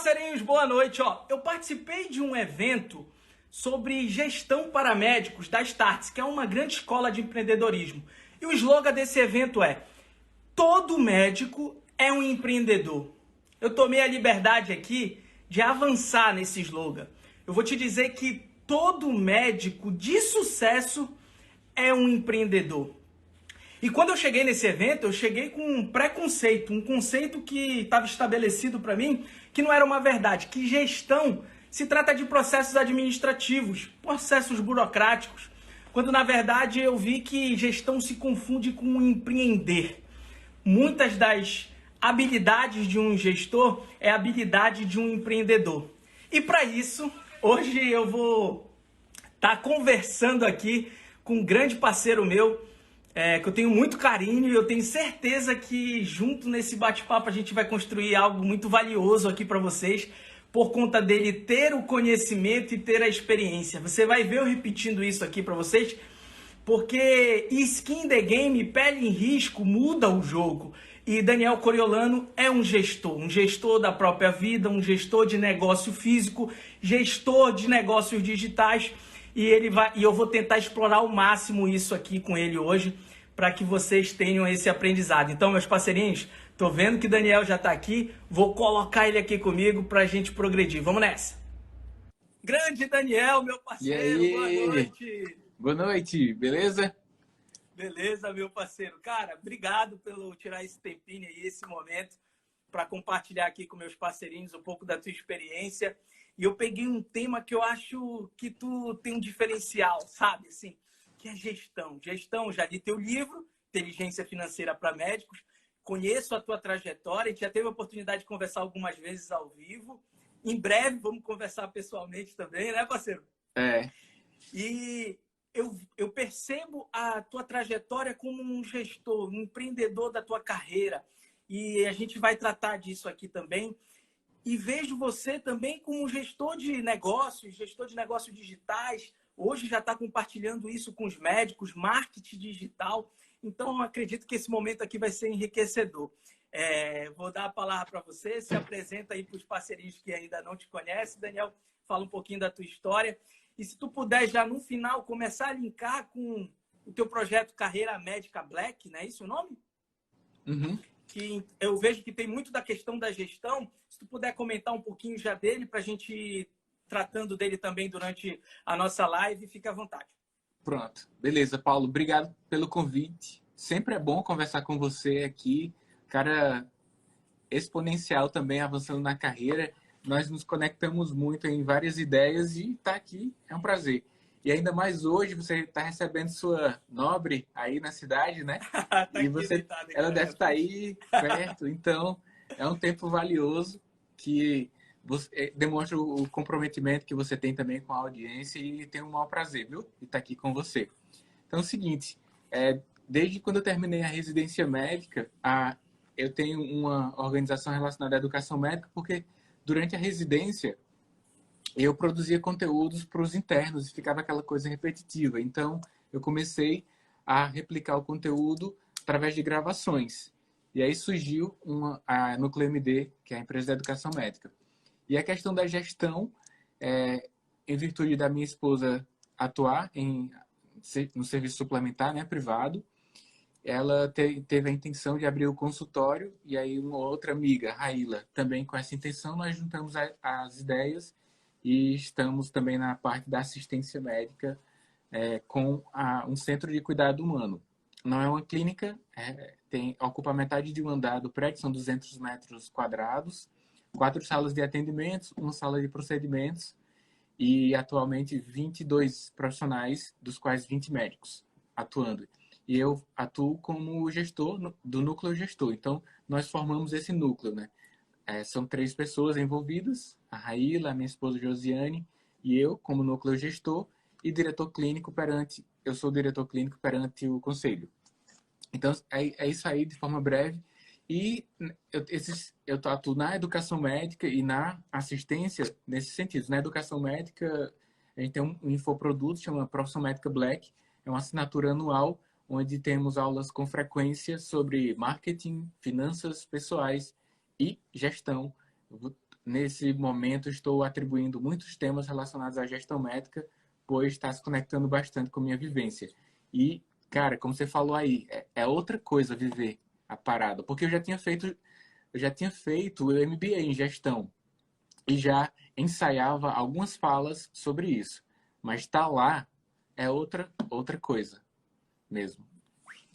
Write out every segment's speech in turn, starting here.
parceirinhos, boa noite. Eu participei de um evento sobre gestão para médicos da Startse, que é uma grande escola de empreendedorismo. E o slogan desse evento é: todo médico é um empreendedor. Eu tomei a liberdade aqui de avançar nesse slogan. Eu vou te dizer que todo médico de sucesso é um empreendedor. E quando eu cheguei nesse evento, eu cheguei com um preconceito, um conceito que estava estabelecido para mim, que não era uma verdade, que gestão se trata de processos administrativos, processos burocráticos, quando na verdade eu vi que gestão se confunde com empreender. Muitas das habilidades de um gestor é a habilidade de um empreendedor. E para isso, hoje eu vou estar conversando aqui com um grande parceiro meu, que eu tenho muito carinho, e eu tenho certeza que junto nesse bate-papo a gente vai construir algo muito valioso aqui para vocês, por conta dele ter o conhecimento e ter a experiência. Você vai ver eu repetindo isso aqui para vocês, porque skin in the game, pele em risco, muda o jogo. E Daniel Coriolano é um gestor da própria vida, um gestor de negócio físico, gestor de negócios digitais. E eu vou tentar explorar ao máximo isso aqui com ele hoje, para que vocês tenham esse aprendizado. Então, meus parceirinhos, tô vendo que Daniel já está aqui, vou colocar ele aqui comigo para a gente progredir. Vamos nessa! Grande Daniel, meu parceiro, E aí? Boa noite! Boa noite, beleza? Beleza, meu parceiro. Cara, obrigado pelo tirar esse tempinho aí, esse momento, para compartilhar aqui com meus parceirinhos um pouco da tua experiência. E eu peguei um tema que eu acho que tu tem um diferencial, sabe? Assim, que é gestão. Gestão, já li teu livro, Inteligência Financeira para Médicos. Conheço a tua trajetória, a gente já teve a oportunidade de conversar algumas vezes ao vivo. Em breve vamos conversar pessoalmente também, né, parceiro? É. E eu percebo a tua trajetória como um gestor, um empreendedor da tua carreira. E a gente vai tratar disso aqui também. E vejo você também como um gestor de negócios digitais. Hoje já está compartilhando isso com os médicos, marketing digital. Então, acredito que esse momento aqui vai ser enriquecedor. Vou dar a palavra para você, se apresenta aí para os parceirinhos que ainda não te conhecem. Daniel, fala um pouquinho da tua história. E se tu puder já no final começar a linkar com o teu projeto Carreira Médica Black, não é isso o nome? Uhum. Que eu vejo que tem muito da questão da gestão. Se tu puder comentar um pouquinho já dele, para a gente ir tratando dele também durante a nossa live, fica à vontade. Pronto. Beleza, Paulo. Obrigado pelo convite. Sempre é bom conversar com você aqui. Cara exponencial também, avançando na carreira. Nós nos conectamos muito em várias ideias e tá aqui é um prazer. E ainda mais hoje, você está recebendo sua nobre aí na cidade, né? Tá E você, ela deve estar aí perto. Então, é um tempo valioso que você, demonstra o comprometimento que você tem também com a audiência e tem um maior prazer, viu? De estar aqui com você. Então, é o seguinte, desde quando eu terminei a residência médica, eu tenho uma organização relacionada à educação médica, porque durante a residência eu produzia conteúdos para os internos e ficava aquela coisa repetitiva. Então, eu comecei a replicar o conteúdo através de gravações. E aí surgiu a Núcleo MD, que é a empresa da educação médica. E a questão da gestão, em virtude da minha esposa atuar no serviço suplementar, né, privado, ela teve a intenção de abrir o consultório, e aí uma outra amiga, Raíla, também com essa intenção, nós juntamos as ideias e estamos também na parte da assistência médica com um centro de cuidado humano. Não é uma clínica, ocupa metade de um andar do prédio, são 200 metros quadrados, 4 salas de atendimentos, uma sala de procedimentos e atualmente 22 profissionais, dos quais 20 médicos atuando. E eu atuo como gestor do núcleo gestor. Então, nós formamos esse núcleo, né? São 3 pessoas envolvidas, a Raíla, a minha esposa Josiane e eu, como núcleo gestor, e eu sou diretor clínico perante o conselho. Então, é isso aí de forma breve. E eu atuo na educação médica e na assistência nesse sentido. Na educação médica, a gente tem um infoproduto, chama Profissão Médica Black, é uma assinatura anual, onde temos aulas com frequência sobre marketing, finanças pessoais e gestão. Eu vou nesse momento, estou atribuindo muitos temas relacionados à gestão médica, pois está se conectando bastante com a minha vivência. E, cara, como você falou aí, é outra coisa viver a parada, porque eu já tinha feito o MBA em gestão e já ensaiava algumas falas sobre isso. Mas estar lá é outra coisa mesmo.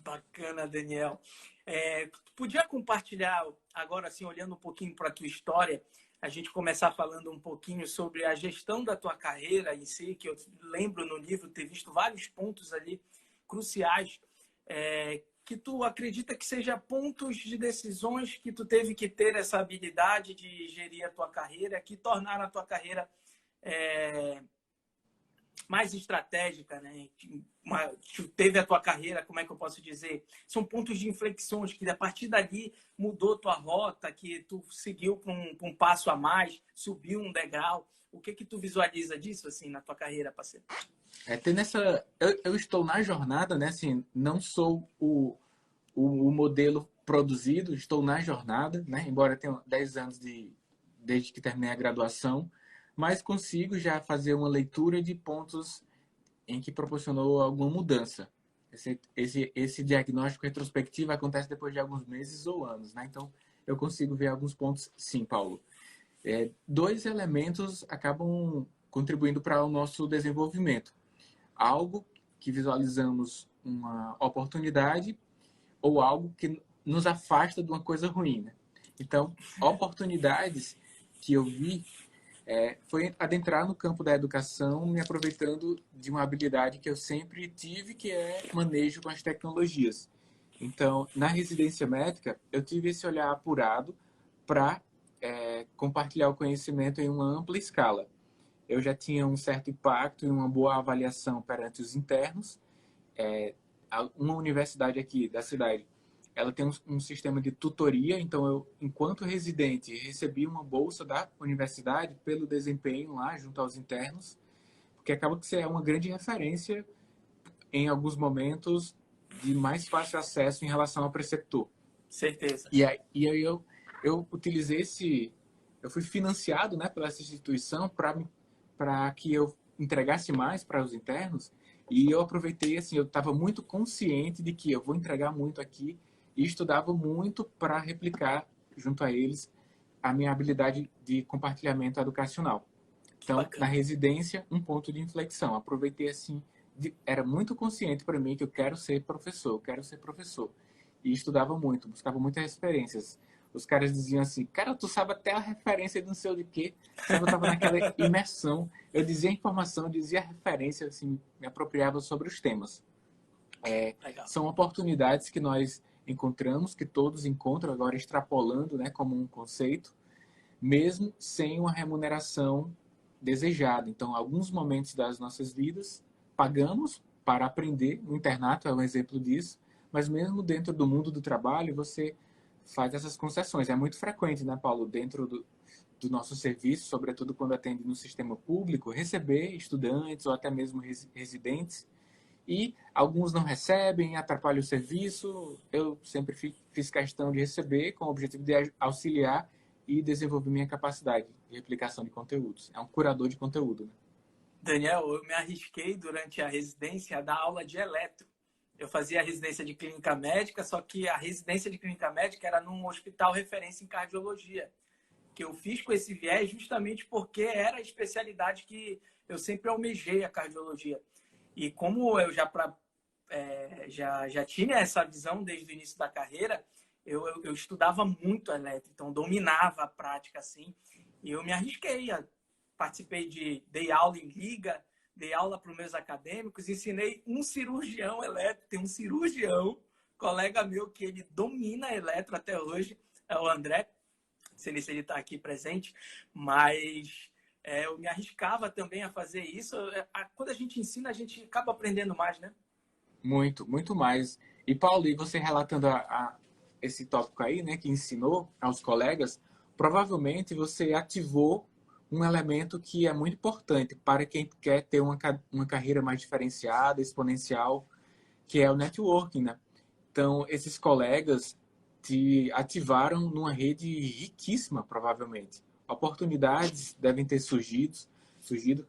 Bacana, Daniel. Tu podia compartilhar agora, assim, olhando um pouquinho para a tua história, a gente começar falando um pouquinho sobre a gestão da tua carreira em si, que eu lembro no livro ter visto vários pontos ali cruciais, que tu acredita que seja pontos de decisões que tu teve que ter essa habilidade de gerir a tua carreira, que tornaram a tua carreira mais estratégica, né? Teve a tua carreira, como é que eu posso dizer? São pontos de inflexões que a partir dali mudou tua rota, que tu seguiu para um passo a mais, subiu um degrau. O que tu visualiza disso assim na tua carreira, parceiro? Eu estou na jornada, né? Assim, não sou o modelo produzido, estou na jornada, né? Embora tenha 10 anos desde que terminei a graduação, mas consigo já fazer uma leitura de pontos em que proporcionou alguma mudança. Esse diagnóstico retrospectivo acontece depois de alguns meses ou anos, né? Então, eu consigo ver alguns pontos, sim, Paulo. Dois elementos acabam contribuindo para o nosso desenvolvimento. Algo que visualizamos uma oportunidade ou algo que nos afasta de uma coisa ruim, né? Então, oportunidades que eu vi foi adentrar no campo da educação, me aproveitando de uma habilidade que eu sempre tive, que é manejo com as tecnologias. Então, na residência médica, eu tive esse olhar apurado para compartilhar o conhecimento em uma ampla escala. Eu já tinha um certo impacto e uma boa avaliação perante os internos. Uma universidade aqui da cidade, ela tem um sistema de tutoria, então eu, enquanto residente, recebi uma bolsa da universidade pelo desempenho lá junto aos internos, porque acaba que você é uma grande referência em alguns momentos de mais fácil acesso em relação ao preceptor. Certeza. E aí eu utilizei eu fui financiado, né, pela essa instituição para que eu entregasse mais para os internos, e eu aproveitei, assim, eu estava muito consciente de que eu vou entregar muito aqui e estudava muito para replicar junto a eles a minha habilidade de compartilhamento educacional. Então, na residência, um ponto de inflexão. Aproveitei, assim, era muito consciente para mim que eu quero ser professor. E estudava muito, buscava muitas referências. Os caras diziam assim, cara, tu sabe até a referência de não sei o de quê. Sabe, eu estava naquela imersão. Eu dizia a informação, eu dizia a referência, assim, me apropriava sobre os temas. São oportunidades que nós encontramos, que todos encontram, agora extrapolando, né, como um conceito, mesmo sem uma remuneração desejada. Então, alguns momentos das nossas vidas, pagamos para aprender. O internato é um exemplo disso, mas mesmo dentro do mundo do trabalho, você faz essas concessões. É muito frequente, né, Paulo, dentro do nosso serviço, sobretudo quando atende no sistema público, receber estudantes ou até mesmo residentes, e alguns não recebem, atrapalha o serviço. Eu sempre fiz questão de receber com o objetivo de auxiliar e desenvolver minha capacidade de replicação de conteúdos. É um curador de conteúdo, né? Daniel, eu me arrisquei durante a residência a dar aula de eletro. Eu fazia a residência de clínica médica, só que a residência de clínica médica era num hospital referência em cardiologia, que eu fiz com esse viés justamente porque era a especialidade que eu sempre almejei, a cardiologia. E como eu já tinha essa visão desde o início da carreira, eu estudava muito eletro, então dominava a prática assim, e eu me arrisquei. Dei aula em liga, dei aula para os meus acadêmicos, ensinei um cirurgião eletro, tem um cirurgião, colega meu, que ele domina eletro até hoje, é o André, não sei se ele está aqui presente, mas eu me arriscava também a fazer isso. Quando a gente ensina, a gente acaba aprendendo mais, né? Muito, muito mais. E, Paulo, e você relatando esse tópico aí, né, que ensinou aos colegas, provavelmente você ativou um elemento que é muito importante para quem quer ter uma carreira mais diferenciada, exponencial, que é o networking, né? Então, esses colegas te ativaram numa rede riquíssima, provavelmente. oportunidades devem ter surgido.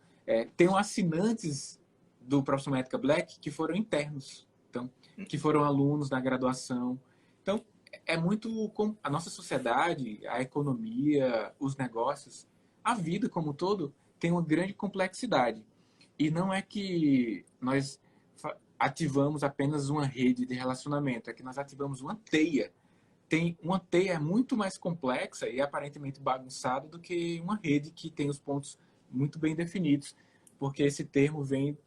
Tem assinantes do Proximométrica Black que foram internos, então, que foram alunos da graduação. Então, é muito como a nossa sociedade, a economia, os negócios, a vida como um todo tem uma grande complexidade. E não é que nós ativamos apenas uma rede de relacionamento, é que nós ativamos uma teia. Tem uma teia muito mais complexa e aparentemente bagunçada do que uma rede que tem os pontos muito bem definidos, porque esse termo vem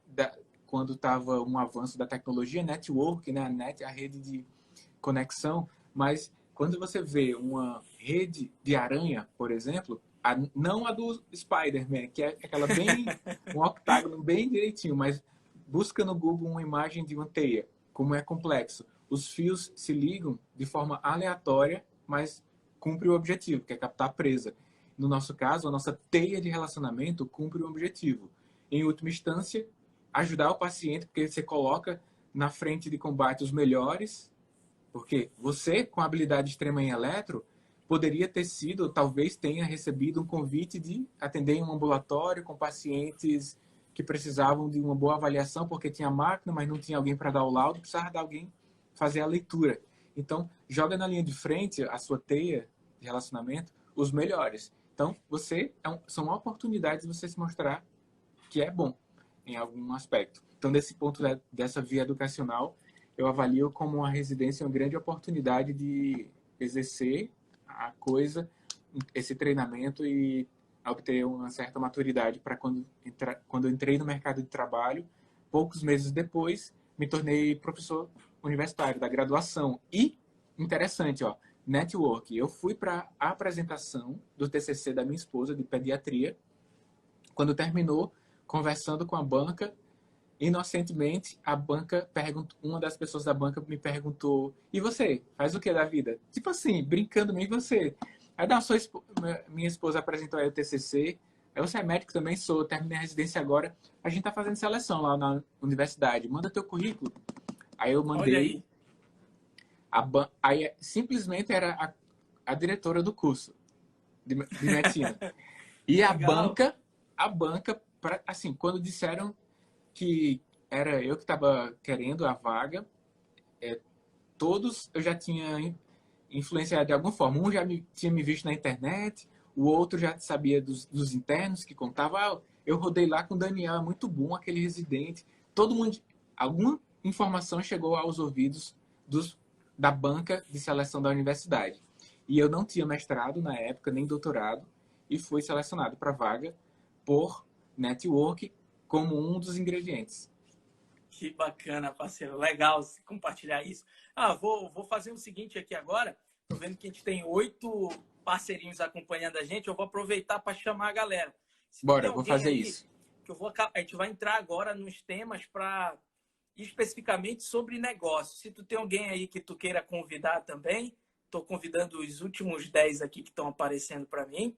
quando estava um avanço da tecnologia, network, né? A rede de conexão, mas quando você vê uma rede de aranha, por exemplo, não a do Spider-Man, que é aquela bem, um octágono bem direitinho, mas busca no Google uma imagem de uma teia, como é complexo. Os fios se ligam de forma aleatória, mas cumpre o objetivo, que é captar a presa. No nosso caso, a nossa teia de relacionamento cumpre o objetivo. Em última instância, ajudar o paciente, porque você coloca na frente de combate os melhores, porque você, com habilidade extrema em eletro, poderia ter sido, talvez tenha recebido um convite de atender em um ambulatório com pacientes que precisavam de uma boa avaliação, porque tinha máquina, mas não tinha alguém para dar o laudo, precisava de alguém fazer a leitura. Então, joga na linha de frente a sua teia de relacionamento os melhores. Então, são oportunidades de você se mostrar que é bom em algum aspecto. Então, desse ponto dessa via educacional, eu avalio como uma residência uma grande oportunidade de exercer a coisa, esse treinamento e obter uma certa maturidade para quando eu entrei no mercado de trabalho, poucos meses depois, me tornei professor universitário da graduação. E, interessante, network. Eu fui para a apresentação do TCC da minha esposa de pediatria. Quando terminou, conversando com a banca, inocentemente, uma das pessoas da banca me perguntou: e você, faz o que da vida? Tipo assim, brincando, e você? Aí minha esposa apresentou aí o TCC, aí você é médico também, terminei a residência agora, a gente tá fazendo seleção lá na universidade, manda teu currículo. Aí eu mandei, aí simplesmente era a diretora do curso de medicina. E a banca, assim, quando disseram que era eu que estava querendo a vaga, todos eu já tinha influenciado de alguma forma. Um já tinha me visto na internet, o outro já sabia dos internos que contava. Eu rodei lá com o Daniel, é muito bom aquele residente. Todo mundo, alguma informação chegou aos ouvidos da banca de seleção da universidade. E eu não tinha mestrado na época, nem doutorado, e fui selecionado para a vaga por network como um dos ingredientes. Que bacana, parceiro. Legal compartilhar isso. Vou fazer o seguinte aqui agora. Tô vendo que a gente tem 8 parceirinhos acompanhando a gente. Eu vou aproveitar para chamar a galera. Bora, vou fazer isso. A gente vai entrar agora nos temas para especificamente sobre negócio. Se tu tem alguém aí que tu queira convidar também, estou convidando os últimos 10 aqui que estão aparecendo para mim.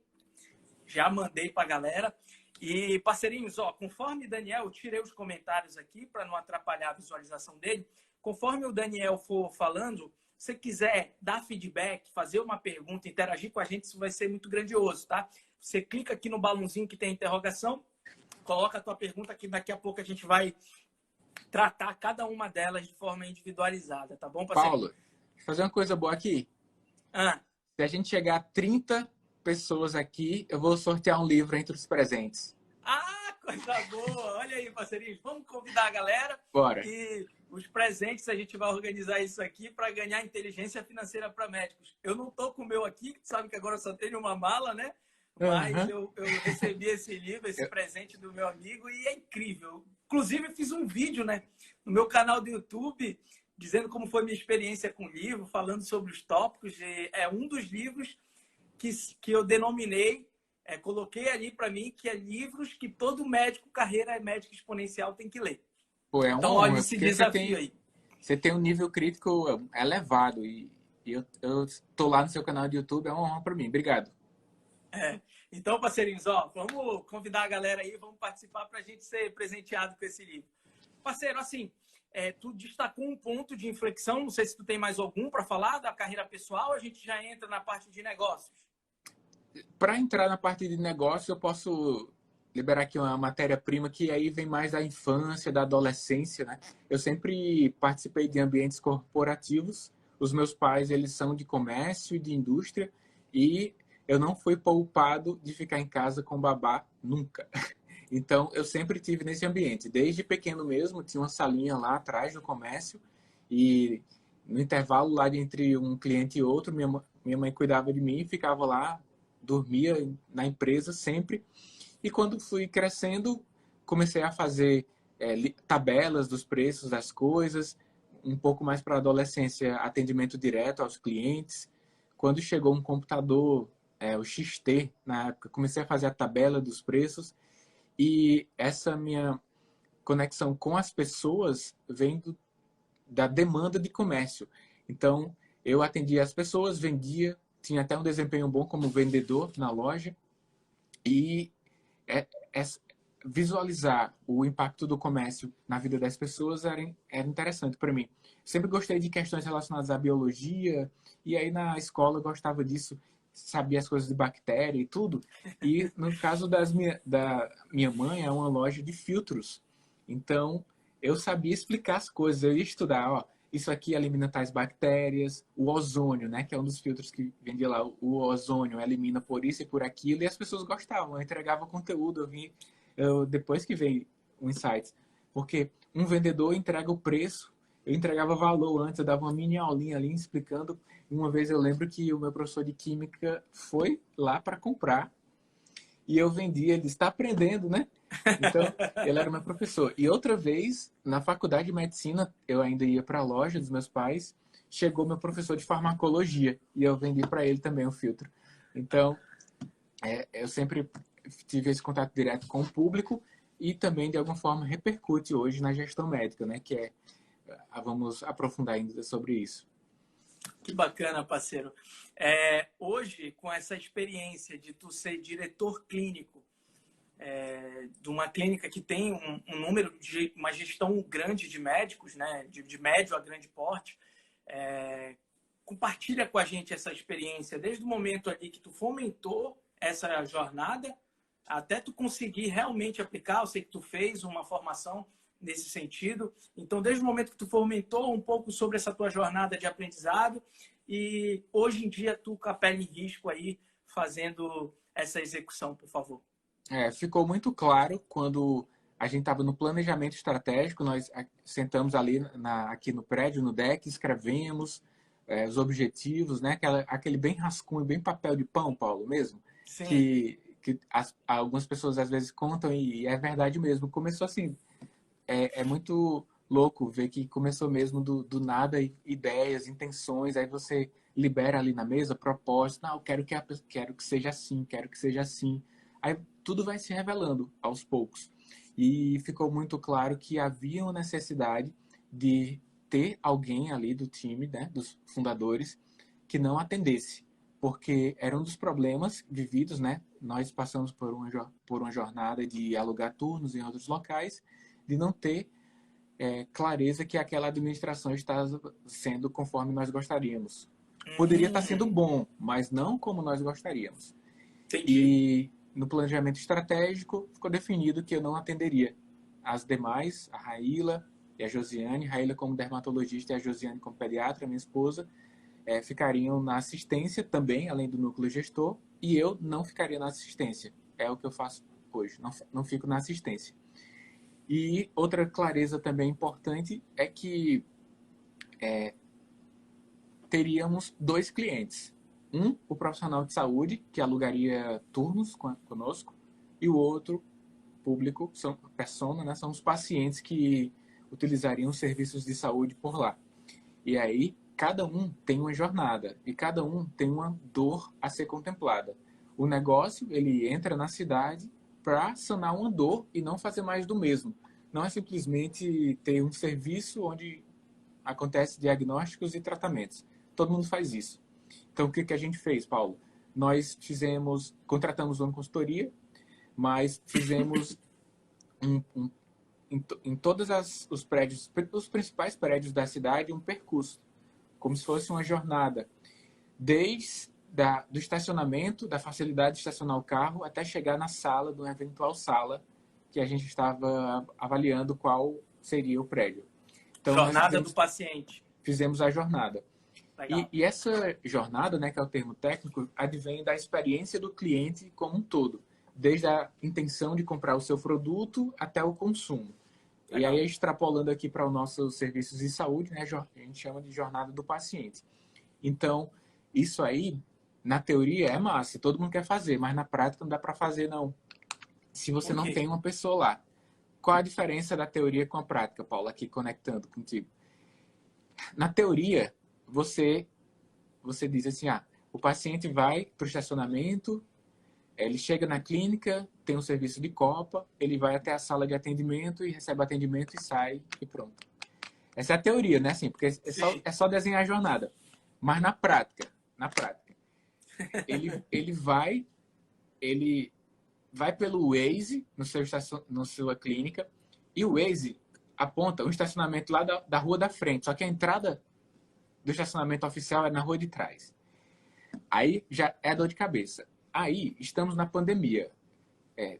Já mandei para a galera. E, parceirinhos, conforme Daniel, eu tirei os comentários aqui para não atrapalhar a visualização dele. Conforme o Daniel for falando, se quiser dar feedback, fazer uma pergunta, interagir com a gente, isso vai ser muito grandioso, tá? Você clica aqui no balãozinho que tem interrogação, coloca a tua pergunta que daqui a pouco a gente vai tratar cada uma delas de forma individualizada, tá bom, parceiro? Paulo, deixa eu fazer uma coisa boa aqui. Se a gente chegar a 30 pessoas aqui, eu vou sortear um livro entre os presentes. Coisa boa! Olha aí, parceirinhos. Vamos convidar a galera. Bora. E os presentes, a gente vai organizar isso aqui para ganhar inteligência financeira para médicos. Eu não tô com o meu aqui, tu sabe que agora eu só tenho uma mala, né? Mas eu recebi esse livro, esse presente do meu amigo e é incrível. Inclusive, eu fiz um vídeo, né, no meu canal do YouTube, dizendo como foi minha experiência com o livro, falando sobre os tópicos. É um dos livros que eu denominei, coloquei ali para mim, que é livros que todo médico, carreira médica exponencial tem que ler. Pô, então, olha esse desafio aí. Você tem um nível crítico elevado e eu tô lá no seu canal de YouTube, é uma honra para mim. Obrigado. Então, parceirinhos, vamos convidar a galera aí, vamos participar para a gente ser presenteado com esse livro. Parceiro, assim, tu destacou um ponto de inflexão, não sei se tu tem mais algum para falar da carreira pessoal, a gente já entra na parte de negócios. Para entrar na parte de negócio, eu posso liberar aqui uma matéria-prima que aí vem mais da infância, da adolescência, né? Eu sempre participei de ambientes corporativos. Os meus pais, eles são de comércio e de indústria e eu não fui poupado de ficar em casa com babá nunca. Então, eu sempre tive nesse ambiente. Desde pequeno mesmo, tinha uma salinha lá atrás do comércio e no intervalo lá entre um cliente e outro, minha mãe cuidava de mim e ficava lá, dormia na empresa sempre. E quando fui crescendo, comecei a fazer tabelas dos preços das coisas, um pouco mais para a adolescência, atendimento direto aos clientes. Quando chegou um computador, o XT, na época, comecei a fazer a tabela dos preços e essa minha conexão com as pessoas vem da demanda de comércio. Então, eu atendia as pessoas, vendia, tinha até um desempenho bom como vendedor na loja e é, é, visualizar o impacto do comércio na vida das pessoas era interessante para mim. Sempre gostei de questões relacionadas à biologia e aí na escola eu gostava disso, sabia as coisas de bactéria e tudo. E no caso da minha mãe, é uma loja de filtros. Então, eu sabia explicar as coisas, eu ia estudar, ó, isso aqui elimina tais bactérias, o ozônio, né, que é um dos filtros que vendia lá, o ozônio elimina por isso e por aquilo, e as pessoas gostavam, eu entregava conteúdo, depois que veio o Insights, porque um vendedor entrega o preço, eu entregava valor antes, eu dava uma mini aulinha ali explicando. Uma vez eu lembro que o meu professor de química foi lá para comprar e eu vendi, ele está aprendendo, né? Então, ele era meu professor. E outra vez, na faculdade de medicina, eu ainda ia para a loja dos meus pais, chegou meu professor de farmacologia e eu vendi para ele também o filtro. Então, eu sempre tive esse contato direto com o público e também, de alguma forma, repercute hoje na gestão médica, né? Vamos aprofundar ainda sobre isso. Que bacana, parceiro. Hoje, com essa experiência de tu ser diretor clínico de uma clínica que tem um número de uma gestão grande de médicos, né, de médio a grande porte, compartilha com a gente essa experiência desde o momento ali que tu fomentou essa jornada até tu conseguir realmente aplicar. Eu sei que tu fez uma formação nesse sentido. Então, desde o momento que tu fomentou um pouco sobre essa tua jornada de aprendizado e hoje em dia tu com a pele em risco aí fazendo essa execução, por favor. Ficou muito claro quando a gente estava no planejamento estratégico, nós sentamos ali aqui no prédio, no deck, escrevemos os objetivos, né? Aquele bem rascunho, bem papel de pão, Paulo, mesmo, Sim. que algumas pessoas às vezes contam e é verdade mesmo. Começou assim, é muito louco ver que começou mesmo do nada, ideias, intenções, aí você libera ali na mesa propósito, não, quero que seja assim, quero que seja assim. Aí tudo vai se revelando aos poucos. E ficou muito claro que havia uma necessidade de ter alguém ali do time, né, dos fundadores, que não atendesse. Porque era um dos problemas vividos, né? Nós passamos por uma jornada de alugar turnos em outros locais, de não ter clareza que aquela administração está sendo conforme nós gostaríamos. Poderia estar sendo bom, mas não como nós gostaríamos. Entendi. E no planejamento estratégico ficou definido que eu não atenderia as demais, a Raíla e a Josiane, Raíla como dermatologista e a Josiane como pediatra, minha esposa, ficariam na assistência também, além do núcleo gestor, e eu não ficaria na assistência. É o que eu faço hoje, não fico na assistência. E outra clareza também importante é que teríamos 2 clientes. O profissional de saúde, que alugaria turnos conosco, e o outro público, persona, né, são os pacientes que utilizariam os serviços de saúde por lá. E aí, cada um tem uma jornada, e cada um tem uma dor a ser contemplada. O negócio, ele entra na cidade para sanar uma dor e não fazer mais do mesmo. Não é simplesmente ter um serviço onde acontece diagnósticos e tratamentos. Todo mundo faz isso. Então, o que a gente fez, Paulo? Nós contratamos uma consultoria, mas fizemos em todos os prédios, os principais prédios da cidade, um percurso, como se fosse uma jornada, desde do estacionamento, da facilidade de estacionar o carro, até chegar na sala, de uma eventual sala, que a gente estava avaliando qual seria o prédio. Então, nós Jornada do paciente. fizemos a jornada. Legal. E essa jornada, né, que é o termo técnico, advém da experiência do cliente como um todo, desde a intenção de comprar o seu produto até o consumo. Legal. E aí, extrapolando aqui para os nossos serviços de saúde, né, a gente chama de jornada do paciente. Então, isso aí, na teoria, é massa, todo mundo quer fazer, mas na prática não dá para fazer, não. Se você não tem uma pessoa lá. Qual a diferença da teoria com a prática, Paulo, aqui conectando contigo? Na teoria, você diz assim, o paciente vai para o estacionamento, ele chega na clínica, tem um serviço de copa, ele vai até a sala de atendimento e recebe atendimento e sai e pronto. Essa é a teoria, né? Assim, porque é só desenhar a jornada. Mas na prática, ele vai pelo Waze na sua clínica e o Waze aponta um estacionamento lá da rua da frente, só que a entrada do estacionamento oficial é na rua de trás. Aí já é dor de cabeça. Aí estamos na pandemia.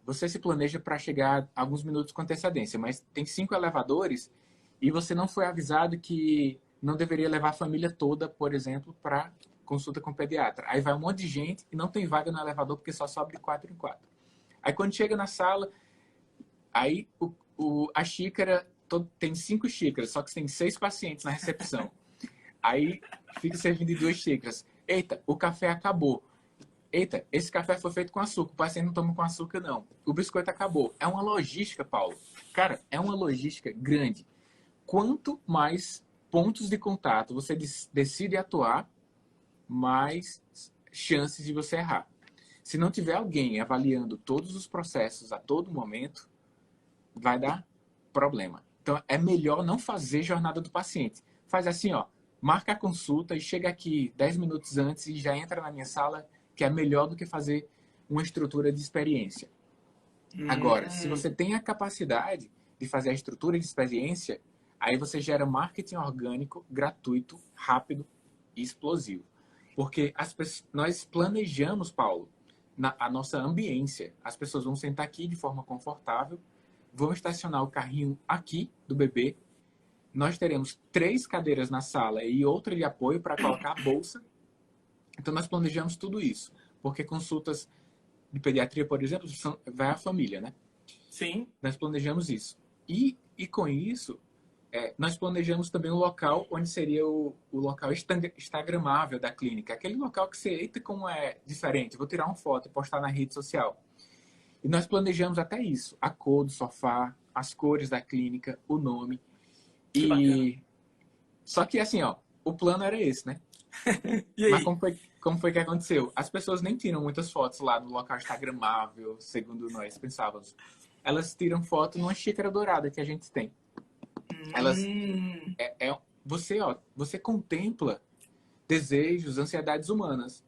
Você se planeja para chegar alguns minutos com antecedência, mas tem 5 elevadores e você não foi avisado que não deveria levar a família toda, por exemplo, para consulta com o pediatra. Aí vai um monte de gente e não tem vaga no elevador porque só sobe de 4 em 4. Aí quando chega na sala, aí a xícara tem 5 xícaras, só que tem 6 pacientes na recepção. Aí fica servindo de 2 xícaras. Eita, o café acabou. Eita, esse café foi feito com açúcar. O paciente não toma com açúcar, não. O biscoito acabou. É uma logística, Paulo. Cara, é uma logística grande. Quanto mais pontos de contato você decide atuar, mais chances de você errar. Se não tiver alguém avaliando todos os processos a todo momento, vai dar problema. Então, é melhor não fazer jornada do paciente. Faz assim, marca a consulta e chega aqui 10 minutos antes e já entra na minha sala, que é melhor do que fazer uma estrutura de experiência. Agora, se você tem a capacidade de fazer a estrutura de experiência, aí você gera marketing orgânico, gratuito, rápido e explosivo. Porque nós planejamos, Paulo, a nossa ambiência. As pessoas vão sentar aqui de forma confortável, vão estacionar o carrinho aqui do bebê. Nós teremos 3 cadeiras na sala e outra de apoio para colocar a bolsa. Então, nós planejamos tudo isso. Porque consultas de pediatria, por exemplo, vai a família, né? Sim. Nós planejamos isso. E com isso, nós planejamos também o local onde seria o local instagramável da clínica. Aquele local que você, eita, como é diferente. Vou tirar uma foto e postar na rede social. E nós planejamos até isso. A cor do sofá, as cores da clínica, o nome. Só que assim, o plano era esse, né? E aí? Mas como foi que aconteceu? As pessoas nem tiram muitas fotos lá no local instagramável, segundo nós pensávamos. Elas tiram foto numa xícara dourada que a gente tem. Elas você contempla desejos, ansiedades humanas.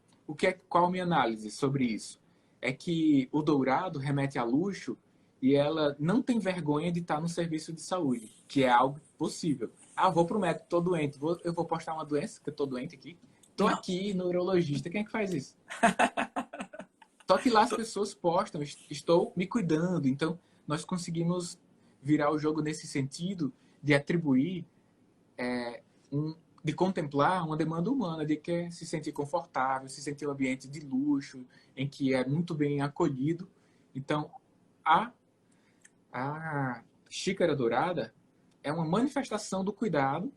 Qual a minha análise sobre isso? É que o dourado remete a luxo e ela não tem vergonha de estar no serviço de saúde, que é algo possível. Vou pro médico, tô doente, eu vou postar uma doença, que eu tô doente aqui. Tô aqui no urologista, quem é que faz isso? Só que lá as pessoas postam, estou me cuidando. Então, nós conseguimos virar o jogo nesse sentido de atribuir, de contemplar uma demanda humana, de que se sentir confortável, se sentir um ambiente de luxo, em que é muito bem acolhido. Então, a xícara dourada é uma manifestação do cuidado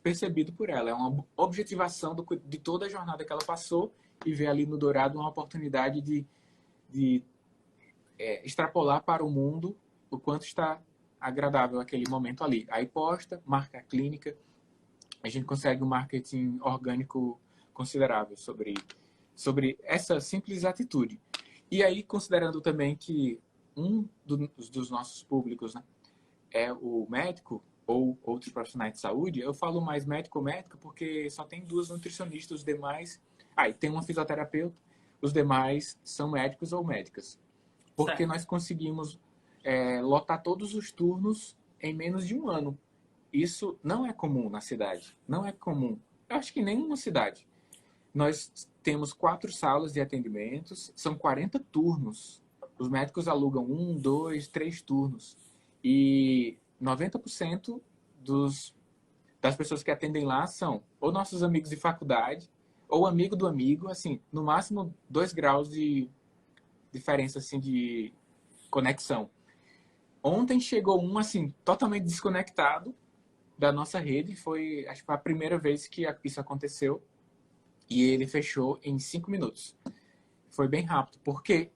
percebido por ela. É uma objetivação de toda a jornada que ela passou e vê ali no dourado uma oportunidade de extrapolar para o mundo o quanto está agradável aquele momento ali. Aí posta, marca a clínica, a gente consegue um marketing orgânico considerável sobre essa simples atitude. E aí, considerando também que dos nossos públicos, né, é o médico ou outros profissionais de saúde, eu falo mais médico ou médica porque só tem 2 nutricionistas, os demais... e tem uma fisioterapeuta, os demais são médicos ou médicas. Porque nós conseguimos lotar todos os turnos em menos de 1 ano. Isso não é comum na cidade. Não é comum. Eu acho que em nenhuma cidade. Nós temos 4 salas de atendimentos, são 40 turnos. Os médicos alugam 1, 2, 3 turnos. E 90% das pessoas que atendem lá são ou nossos amigos de faculdade, ou amigo do amigo, assim, no máximo 2 graus de diferença, assim, de conexão. Ontem chegou um, assim, totalmente desconectado da nossa rede. Acho que foi a primeira vez que isso aconteceu. E ele fechou em 5 minutos. Foi bem rápido, porque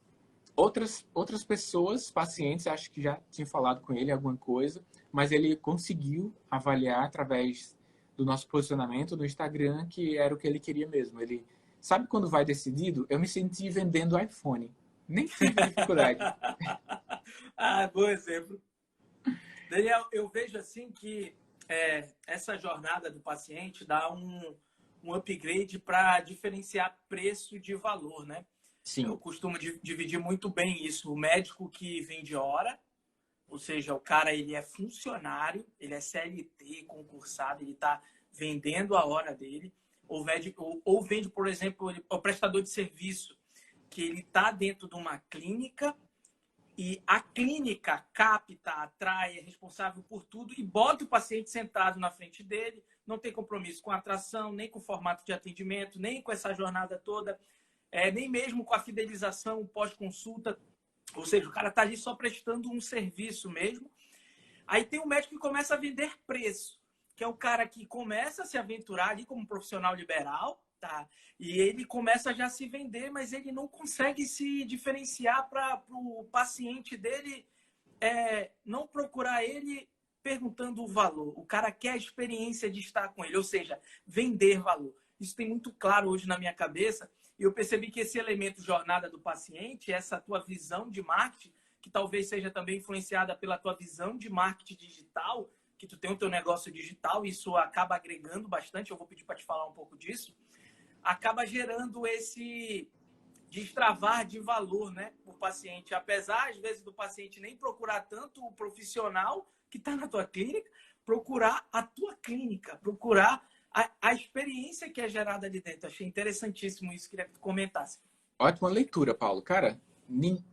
outras pessoas, pacientes, acho que já tinham falado com ele alguma coisa, mas ele conseguiu avaliar através do nosso posicionamento no Instagram que era o que ele queria mesmo. Ele sabe quando vai decidido? Eu me senti vendendo iPhone. Nem tive dificuldade. Bom exemplo. Daniel, eu vejo assim que essa jornada do paciente dá um upgrade para diferenciar preço de valor, né? Sim. Eu costumo dividir muito bem isso. O médico que vende hora, ou seja, o cara ele é funcionário, ele é CLT, concursado, ele está vendendo a hora dele, ou vende, por exemplo, o prestador de serviço, que ele está dentro de uma clínica e a clínica capta, atrai, é responsável por tudo e bota o paciente sentado na frente dele, não tem compromisso com a atração, nem com o formato de atendimento, nem com essa jornada toda, nem mesmo com a fidelização pós-consulta. Ou seja, o cara está ali só prestando um serviço mesmo. Aí tem o médico que começa a vender preço, que é o cara que começa a se aventurar ali como profissional liberal, tá? E ele começa já a se vender, mas ele não consegue se diferenciar para o paciente dele não procurar ele perguntando o valor. O cara quer a experiência de estar com ele, ou seja, vender valor. Isso tem muito claro hoje na minha cabeça. E eu percebi que esse elemento jornada do paciente, essa tua visão de marketing, que talvez seja também influenciada pela tua visão de marketing digital, que tu tem o teu negócio digital, isso acaba agregando bastante, eu vou pedir para te falar um pouco disso, acaba gerando esse destravar de valor, né, para o paciente. Apesar, às vezes, do paciente nem procurar tanto o profissional que está na tua clínica, procurar a tua clínica, procurar a experiência que é gerada ali dentro. Achei interessantíssimo isso, queria que tu comentasse. Ótima leitura, Paulo. Cara,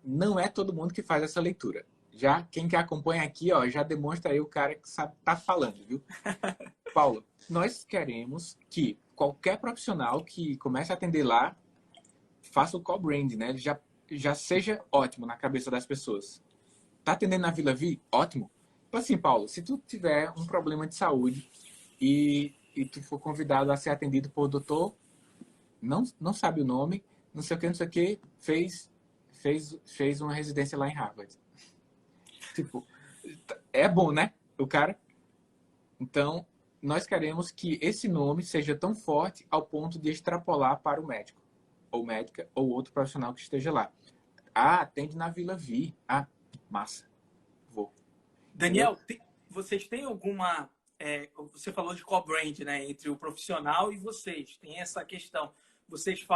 não é todo mundo que faz essa leitura. Já quem que acompanha aqui, ó, já demonstra aí o cara que sabe tá falando, viu? Paulo, nós queremos que qualquer profissional que comece a atender lá faça o co-brand, né? Ele já seja ótimo na cabeça das pessoas. Tá atendendo na Vila Vi? Ótimo. Tipo assim, Paulo, se tu tiver um problema de saúde e tu for convidado a ser atendido por doutor, não sabe o nome, não sei o que, fez uma residência lá em Harvard. Tipo, é bom, né? O cara. Então, nós queremos que esse nome seja tão forte ao ponto de extrapolar para o médico, ou médica, ou outro profissional que esteja lá. Atende na Vila Vi. Massa. Vou. Daniel, vocês têm alguma... você falou de co-brand, né? Entre o profissional e vocês. Tem essa questão. Vocês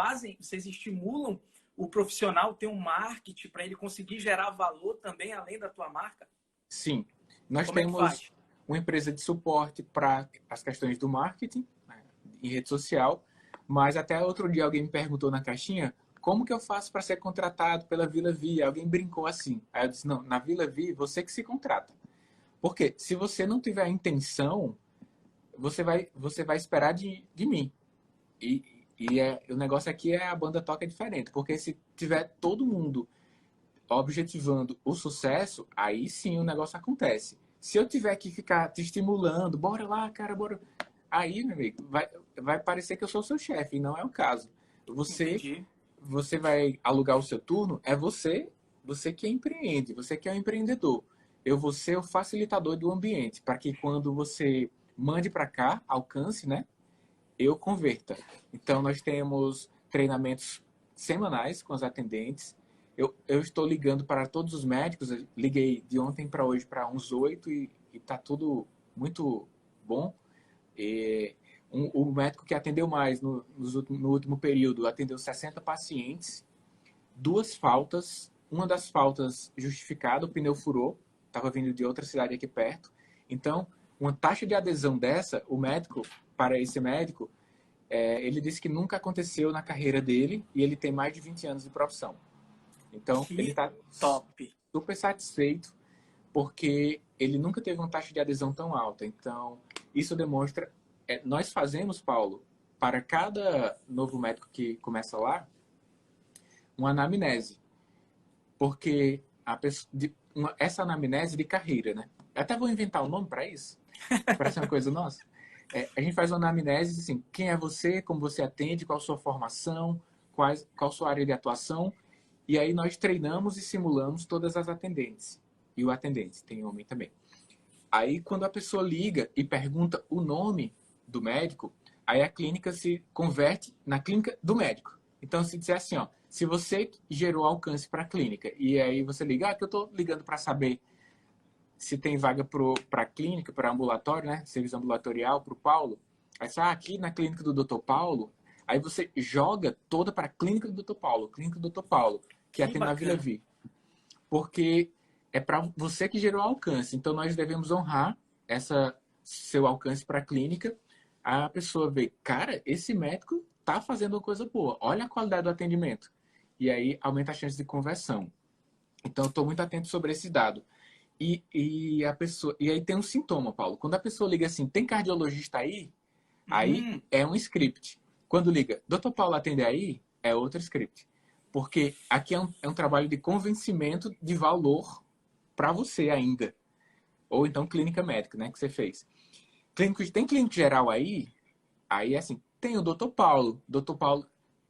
estimulam o profissional a ter um marketing para ele conseguir gerar valor também, além da tua marca? Sim. Nós Como temos uma empresa de suporte para as questões do marketing, né, em rede social, mas até outro dia alguém me perguntou na caixinha como que eu faço para ser contratado pela Vila Vi? Alguém brincou assim. Aí eu disse, não, na Vila Vi, você que se contrata. Porque se você não tiver a intenção, você vai esperar de mim. O negócio aqui é a banda toca diferente. Porque se tiver todo mundo objetivando o sucesso, aí sim o negócio acontece. Se eu tiver que ficar te estimulando, bora lá, cara, bora. Aí, meu amigo, vai parecer que eu sou seu chefe, e não é o caso. Você vai alugar o seu turno, é você que empreende, você que é o empreendedor. Eu vou ser o facilitador do ambiente, para que quando você mande para cá, alcance, né? Eu converta. Então, nós temos treinamentos semanais com os atendentes. Eu estou ligando para todos os médicos. Eu liguei de ontem para hoje para uns 8 e está tudo muito bom. O médico que atendeu mais no último período atendeu 60 pacientes, 2 faltas, uma das faltas justificada, o pneu furou, estava vindo de outra cidade aqui perto. Então, uma taxa de adesão dessa, para esse médico, Ele disse que nunca aconteceu na carreira dele e ele tem mais de 20 anos de profissão. Então, ele Que está top. super satisfeito porque ele nunca teve uma taxa de adesão tão alta. Então, isso demonstra... nós fazemos, Paulo, para cada novo médico que começa lá, uma anamnese. Porque essa anamnese de carreira, né? Eu até vou inventar um nome para isso. Parece uma coisa nossa. A gente faz uma anamnese, assim, quem é você, como você atende, qual a sua formação, qual a sua área de atuação. E aí nós treinamos e simulamos todas as atendentes. E o atendente, tem homem também. Aí quando a pessoa liga e pergunta o nome do médico, aí a clínica se converte na clínica do médico. Então se disser assim, ó, se você gerou alcance para a clínica e aí você liga, que eu estou ligando para saber se tem vaga para clínica, para ambulatório, né? Serviço ambulatorial para o Paulo. Aí você, aqui na clínica do Dr. Paulo, aí você joga toda para a clínica do Dr. Paulo, clínica do Dr. Paulo, que atende na Vila Vi. Porque é para você que gerou alcance. Então nós devemos honrar seu alcance para a clínica. A pessoa vê, cara, esse médico tá fazendo uma coisa boa. Olha a qualidade do atendimento. E aí aumenta a chance de conversão. Então eu estou muito atento sobre esse dado. E aí tem um sintoma, Paulo. Quando a pessoa liga assim, tem cardiologista aí? Aí é um script. Quando liga, doutor Paulo atende aí? É outro script. Porque aqui é um trabalho de convencimento de valor para você ainda. Ou então clínica médica, né, que você fez. Tem clínico geral aí? Aí é assim, tem o doutor Paulo. Doutor Paulo,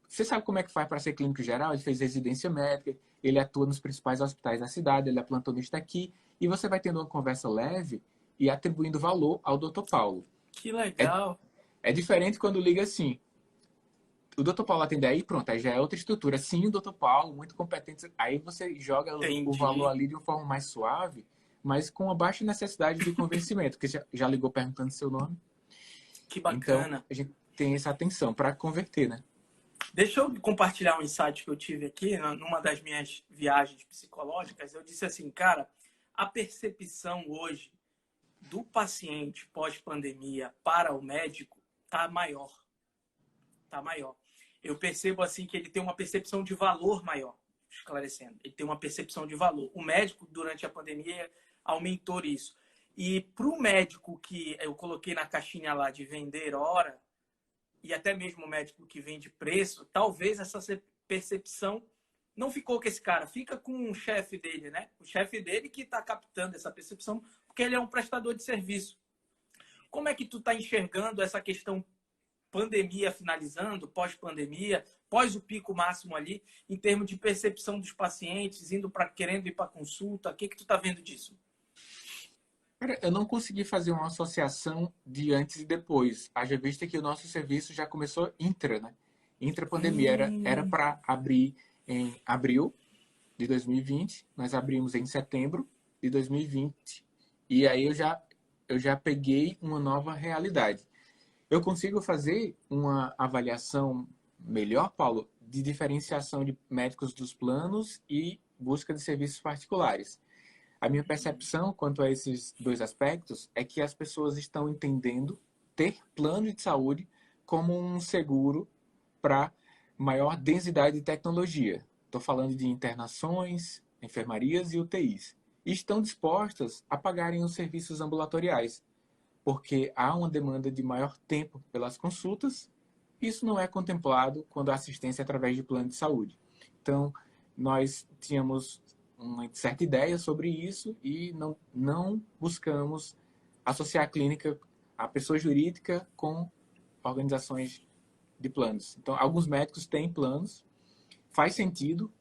você sabe como é que faz para ser clínico geral? Ele fez residência médica, ele atua nos principais hospitais da cidade, ele é plantonista aqui, e você vai tendo uma conversa leve e atribuindo valor ao Dr. Paulo. Que legal. É diferente quando liga assim, o Dr. Paulo atende aí, pronto, aí já é outra estrutura. Sim, o Dr. Paulo, muito competente, aí você joga o valor ali de uma forma mais suave, mas com uma baixa necessidade de convencimento, porque já ligou perguntando seu nome. Que bacana. Então, a gente tem essa atenção para converter, né? Deixa eu compartilhar um insight que eu tive aqui, numa das minhas viagens psicológicas. Eu disse assim, cara, a percepção hoje do paciente pós-pandemia para o médico tá maior. Tá maior. Eu percebo assim que ele tem uma percepção de valor maior, esclarecendo. Ele tem uma percepção de valor. O médico, durante a pandemia, aumentou isso. E para o médico que eu coloquei na caixinha lá de vender hora, e até mesmo o médico que vende preço, talvez essa percepção não ficou com esse cara, fica com o chefe dele, né? O chefe dele que está captando essa percepção, porque ele é um prestador de serviço. Como é que tu está enxergando essa questão pandemia finalizando, pós-pandemia, pós o pico máximo ali, em termos de percepção dos pacientes, querendo ir para consulta? O que tu está vendo disso? Cara, eu não consegui fazer uma associação de antes e depois. Haja vista que o nosso serviço já começou né? Intra-pandemia. Era para abrir em abril de 2020. Nós abrimos em setembro de 2020. E aí eu já peguei uma nova realidade. Eu consigo fazer uma avaliação melhor, Paulo, de diferenciação de médicos dos planos e busca de serviços particulares. A minha percepção quanto a esses dois aspectos é que as pessoas estão entendendo ter plano de saúde como um seguro para maior densidade de tecnologia. Estou falando de internações, enfermarias e UTIs. E estão dispostas a pagarem os serviços ambulatoriais, porque há uma demanda de maior tempo pelas consultas. Isso não é contemplado quando a assistência é através de plano de saúde. Então, nós tínhamos uma certa ideia sobre isso e não buscamos associar a clínica, a pessoa jurídica, com organizações de planos. Então, alguns médicos têm planos, faz sentido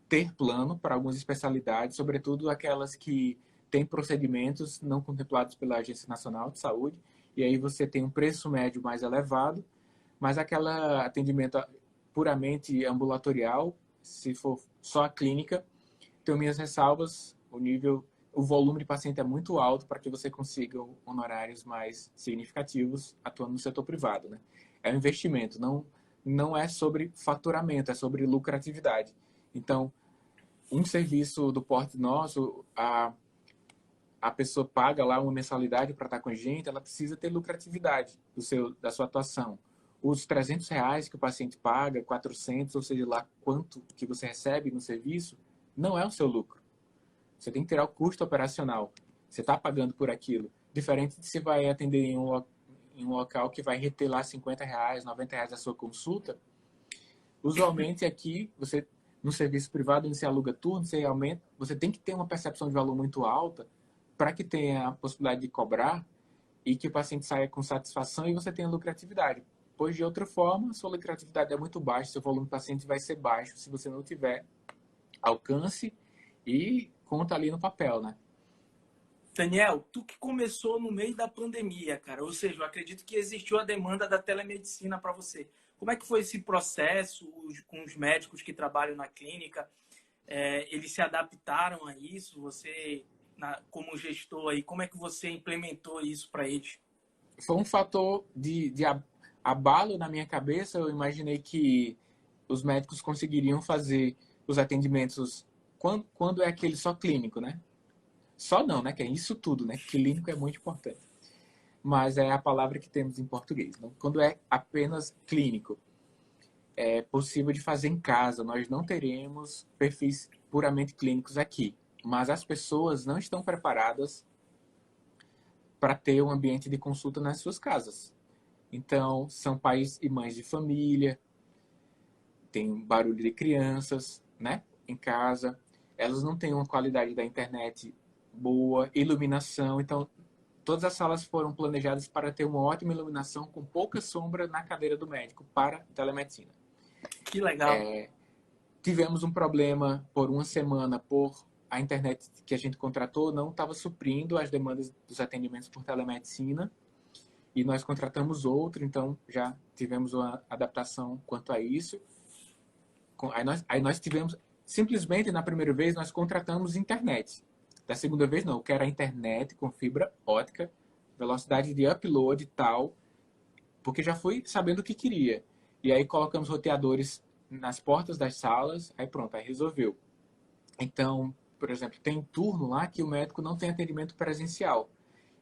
ter plano para algumas especialidades, sobretudo aquelas que têm procedimentos não contemplados pela Agência Nacional de Saúde, e aí você tem um preço médio mais elevado, mas aquele atendimento puramente ambulatorial, se for só a clínica, tenho minhas ressalvas, o volume de paciente é muito alto para que você consiga honorários mais significativos atuando no setor privado, né? É um investimento, não é sobre faturamento, é sobre lucratividade. Então, um serviço do porte nosso, a pessoa paga lá uma mensalidade para estar com a gente, ela precisa ter lucratividade da sua atuação. os R$ 300 que o paciente paga, 400, ou seja lá quanto que você recebe no serviço, não é o seu lucro. Você tem que tirar o custo operacional. Você está pagando por aquilo. Diferente de se vai atender em um local que vai reter lá R$ 50, R$ 90 a sua consulta. Usualmente aqui, você no serviço privado, onde você aluga turno, você aumenta, você tem que ter uma percepção de valor muito alta para que tenha a possibilidade de cobrar e que o paciente saia com satisfação e você tenha lucratividade. Pois, de outra forma, sua lucratividade é muito baixa, seu volume de paciente vai ser baixo se você não tiver alcance e conta ali no papel, né? Daniel, tu que começou no meio da pandemia, cara, ou seja, eu acredito que existiu a demanda da telemedicina para você. Como é que foi esse processo com os médicos que trabalham na clínica? Eles se adaptaram a isso? Você, como gestor aí, como é que você implementou isso para eles? Foi um fator de abalo na minha cabeça. Eu imaginei que os médicos conseguiriam fazer os atendimentos quando é aquele só clínico, né? Só não, né? Que é isso tudo, né? Clínico é muito importante. Mas é a palavra que temos em português. Então, quando é apenas clínico, é possível de fazer em casa. Nós não teremos perfis puramente clínicos aqui. Mas as pessoas não estão preparadas para ter um ambiente de consulta nas suas casas. Então, são pais e mães de família, tem barulho de crianças, né? Em casa. Elas não têm uma qualidade da internet boa, iluminação. Então, todas as salas foram planejadas para ter uma ótima iluminação com pouca sombra na cadeira do médico para telemedicina. Que legal. Tivemos um problema por uma semana por a internet que a gente contratou não estava suprindo as demandas dos atendimentos por telemedicina e nós contratamos outro, então já tivemos uma adaptação quanto a isso. Aí nós tivemos, simplesmente na primeira vez nós contratamos internet. Da segunda vez não, que era internet com fibra ótica, velocidade de upload e tal, porque já fui sabendo o que queria. E aí colocamos roteadores nas portas das salas, aí pronto, aí resolveu. Então, por exemplo, tem turno lá que o médico não tem atendimento presencial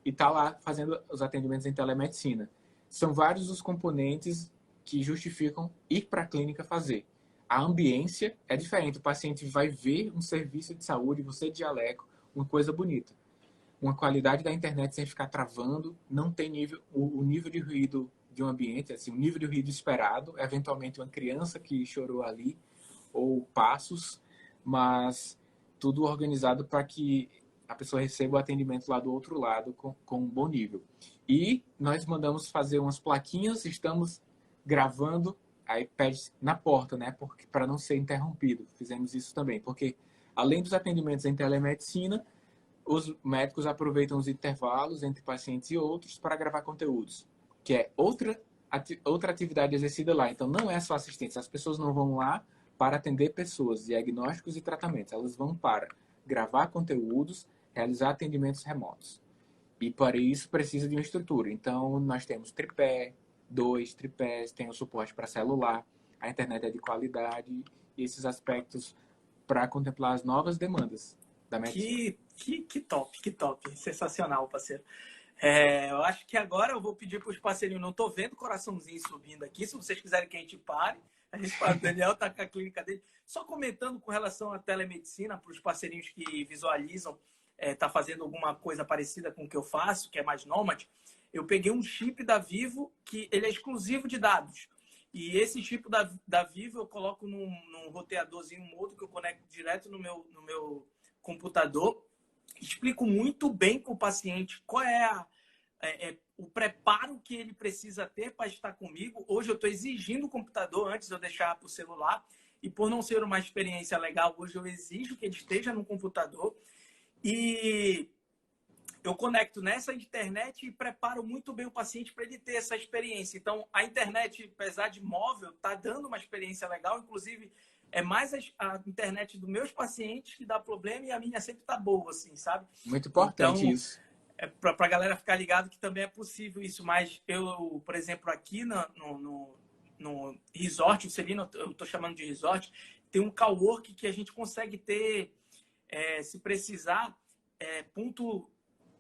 e está lá fazendo os atendimentos em telemedicina. São vários os componentes que justificam ir para a clínica fazer. A ambiência é diferente, o paciente vai ver um serviço de saúde, você de jaleco, uma coisa bonita. Uma qualidade da internet sem ficar travando, não tem nível, o nível de ruído de um ambiente, assim, o nível de ruído esperado, eventualmente uma criança que chorou ali, ou passos, mas tudo organizado para que a pessoa receba o atendimento lá do outro lado com um bom nível. E nós mandamos fazer umas plaquinhas, estamos gravando, aí pede na porta, né, para não ser interrompido. Fizemos isso também, porque além dos atendimentos em telemedicina, os médicos aproveitam os intervalos entre pacientes e outros para gravar conteúdos, que é outra atividade exercida lá. Então, não é só assistência. As pessoas não vão lá para atender pessoas, diagnósticos e tratamentos. Elas vão para gravar conteúdos, realizar atendimentos remotos. E para isso precisa de uma estrutura. Então, nós temos tripé, 2 tripés, tem o suporte para celular, a internet é de qualidade e esses aspectos para contemplar as novas demandas da medicina. Que top. Sensacional, parceiro. Eu acho que agora eu vou pedir para os parceirinhos, não estou vendo coraçãozinho subindo aqui, se vocês quiserem que a gente pare, a gente para, o Daniel está com a clínica dele. Só comentando com relação à telemedicina, para os parceirinhos que visualizam, tá fazendo alguma coisa parecida com o que eu faço, que é mais nômade, eu peguei um chip da Vivo, que ele é exclusivo de dados. E esse chip da Vivo eu coloco num roteadorzinho Moto que eu conecto direto no meu computador. Explico muito bem para o paciente qual é o preparo que ele precisa ter para estar comigo. Hoje eu estou exigindo o computador antes de eu deixar para o celular. E por não ser uma experiência legal, hoje eu exijo que ele esteja no computador. E eu conecto nessa internet e preparo muito bem o paciente para ele ter essa experiência. Então, a internet, apesar de móvel, está dando uma experiência legal. Inclusive, é mais a internet dos meus pacientes que dá problema e a minha sempre está boa, assim, sabe? Muito importante Então, isso. para a galera ficar ligado que também é possível isso. Mas eu, por exemplo, aqui no resort, o Celino, eu estou chamando de resort, tem um cowork que a gente consegue ter, se precisar, ponto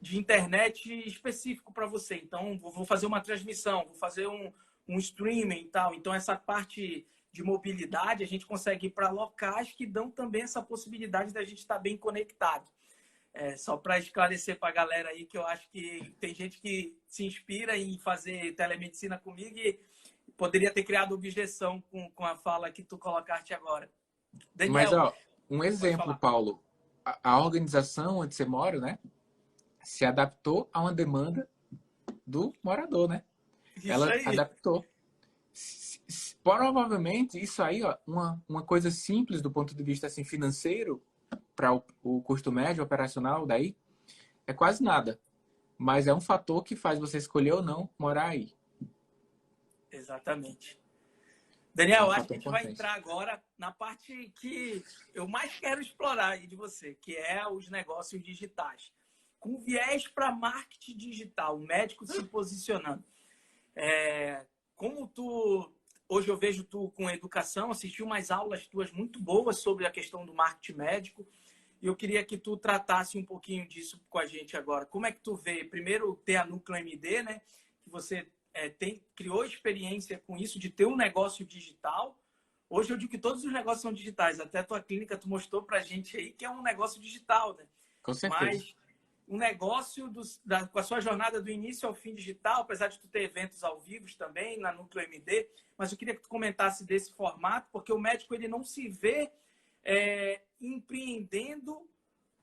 de internet específico para você. Então, vou fazer uma transmissão, vou fazer um um streaming e tal. Então, essa parte de mobilidade, a gente consegue ir para locais que dão também essa possibilidade da gente estar bem conectado. Só para esclarecer para a galera aí, que eu acho que tem gente que se inspira em fazer telemedicina comigo e poderia ter criado objeção com a fala que tu colocaste agora. Mas, Daniel, ó, um exemplo, Paulo. A organização onde você mora, né, se adaptou a uma demanda do morador, né? Isso Ela aí. adaptou. Provavelmente, isso aí, ó, uma coisa simples do ponto de vista assim, financeiro, para o custo médio operacional daí, é quase nada. Mas é um fator que faz você escolher ou não morar aí. Exatamente. Daniel, Um acho que fator a gente vai importante. entrar agora na parte que eu mais quero explorar aí de você, que é os negócios digitais. Com viés para marketing digital, o médico se posicionando. Como tu... Hoje eu vejo tu com educação, assisti umas aulas tuas muito boas sobre a questão do marketing médico. E eu queria que tu tratasse um pouquinho disso com a gente agora. Como é que tu vê? Primeiro, ter a Núcleo MD, né? Que você criou experiência com isso, de ter um negócio digital. Hoje eu digo que todos os negócios são digitais. Até a tua clínica, tu mostrou pra gente aí que é um negócio digital, né? Com certeza. Mas um negócio com a sua jornada do início ao fim digital, apesar de tu ter eventos ao vivo também na Núcleo MD, mas eu queria que tu comentasse desse formato, porque o médico ele não se vê empreendendo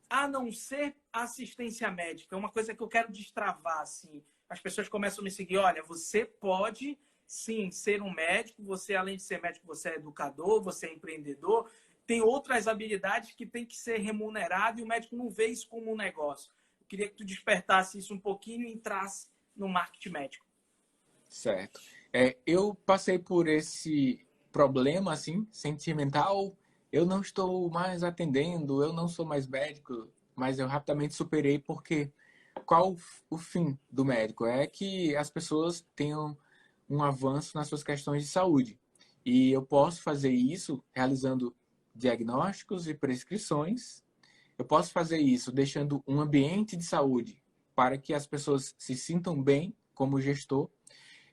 a não ser assistência médica. É uma coisa que eu quero destravar, assim. As pessoas começam a me seguir, olha, você pode, sim, ser um médico, você, além de ser médico, você é educador, você é empreendedor, tem outras habilidades que tem que ser remunerado e o médico não vê isso como um negócio. Eu queria que tu despertasse isso um pouquinho e entrasse no marketing médico. Certo. Eu passei por esse problema, assim, sentimental. Eu não estou mais atendendo, eu não sou mais médico, mas eu rapidamente superei porque qual o fim do médico? É que as pessoas tenham um avanço nas suas questões de saúde. E eu posso fazer isso realizando diagnósticos e prescrições. Eu posso fazer isso deixando um ambiente de saúde para que as pessoas se sintam bem como gestor.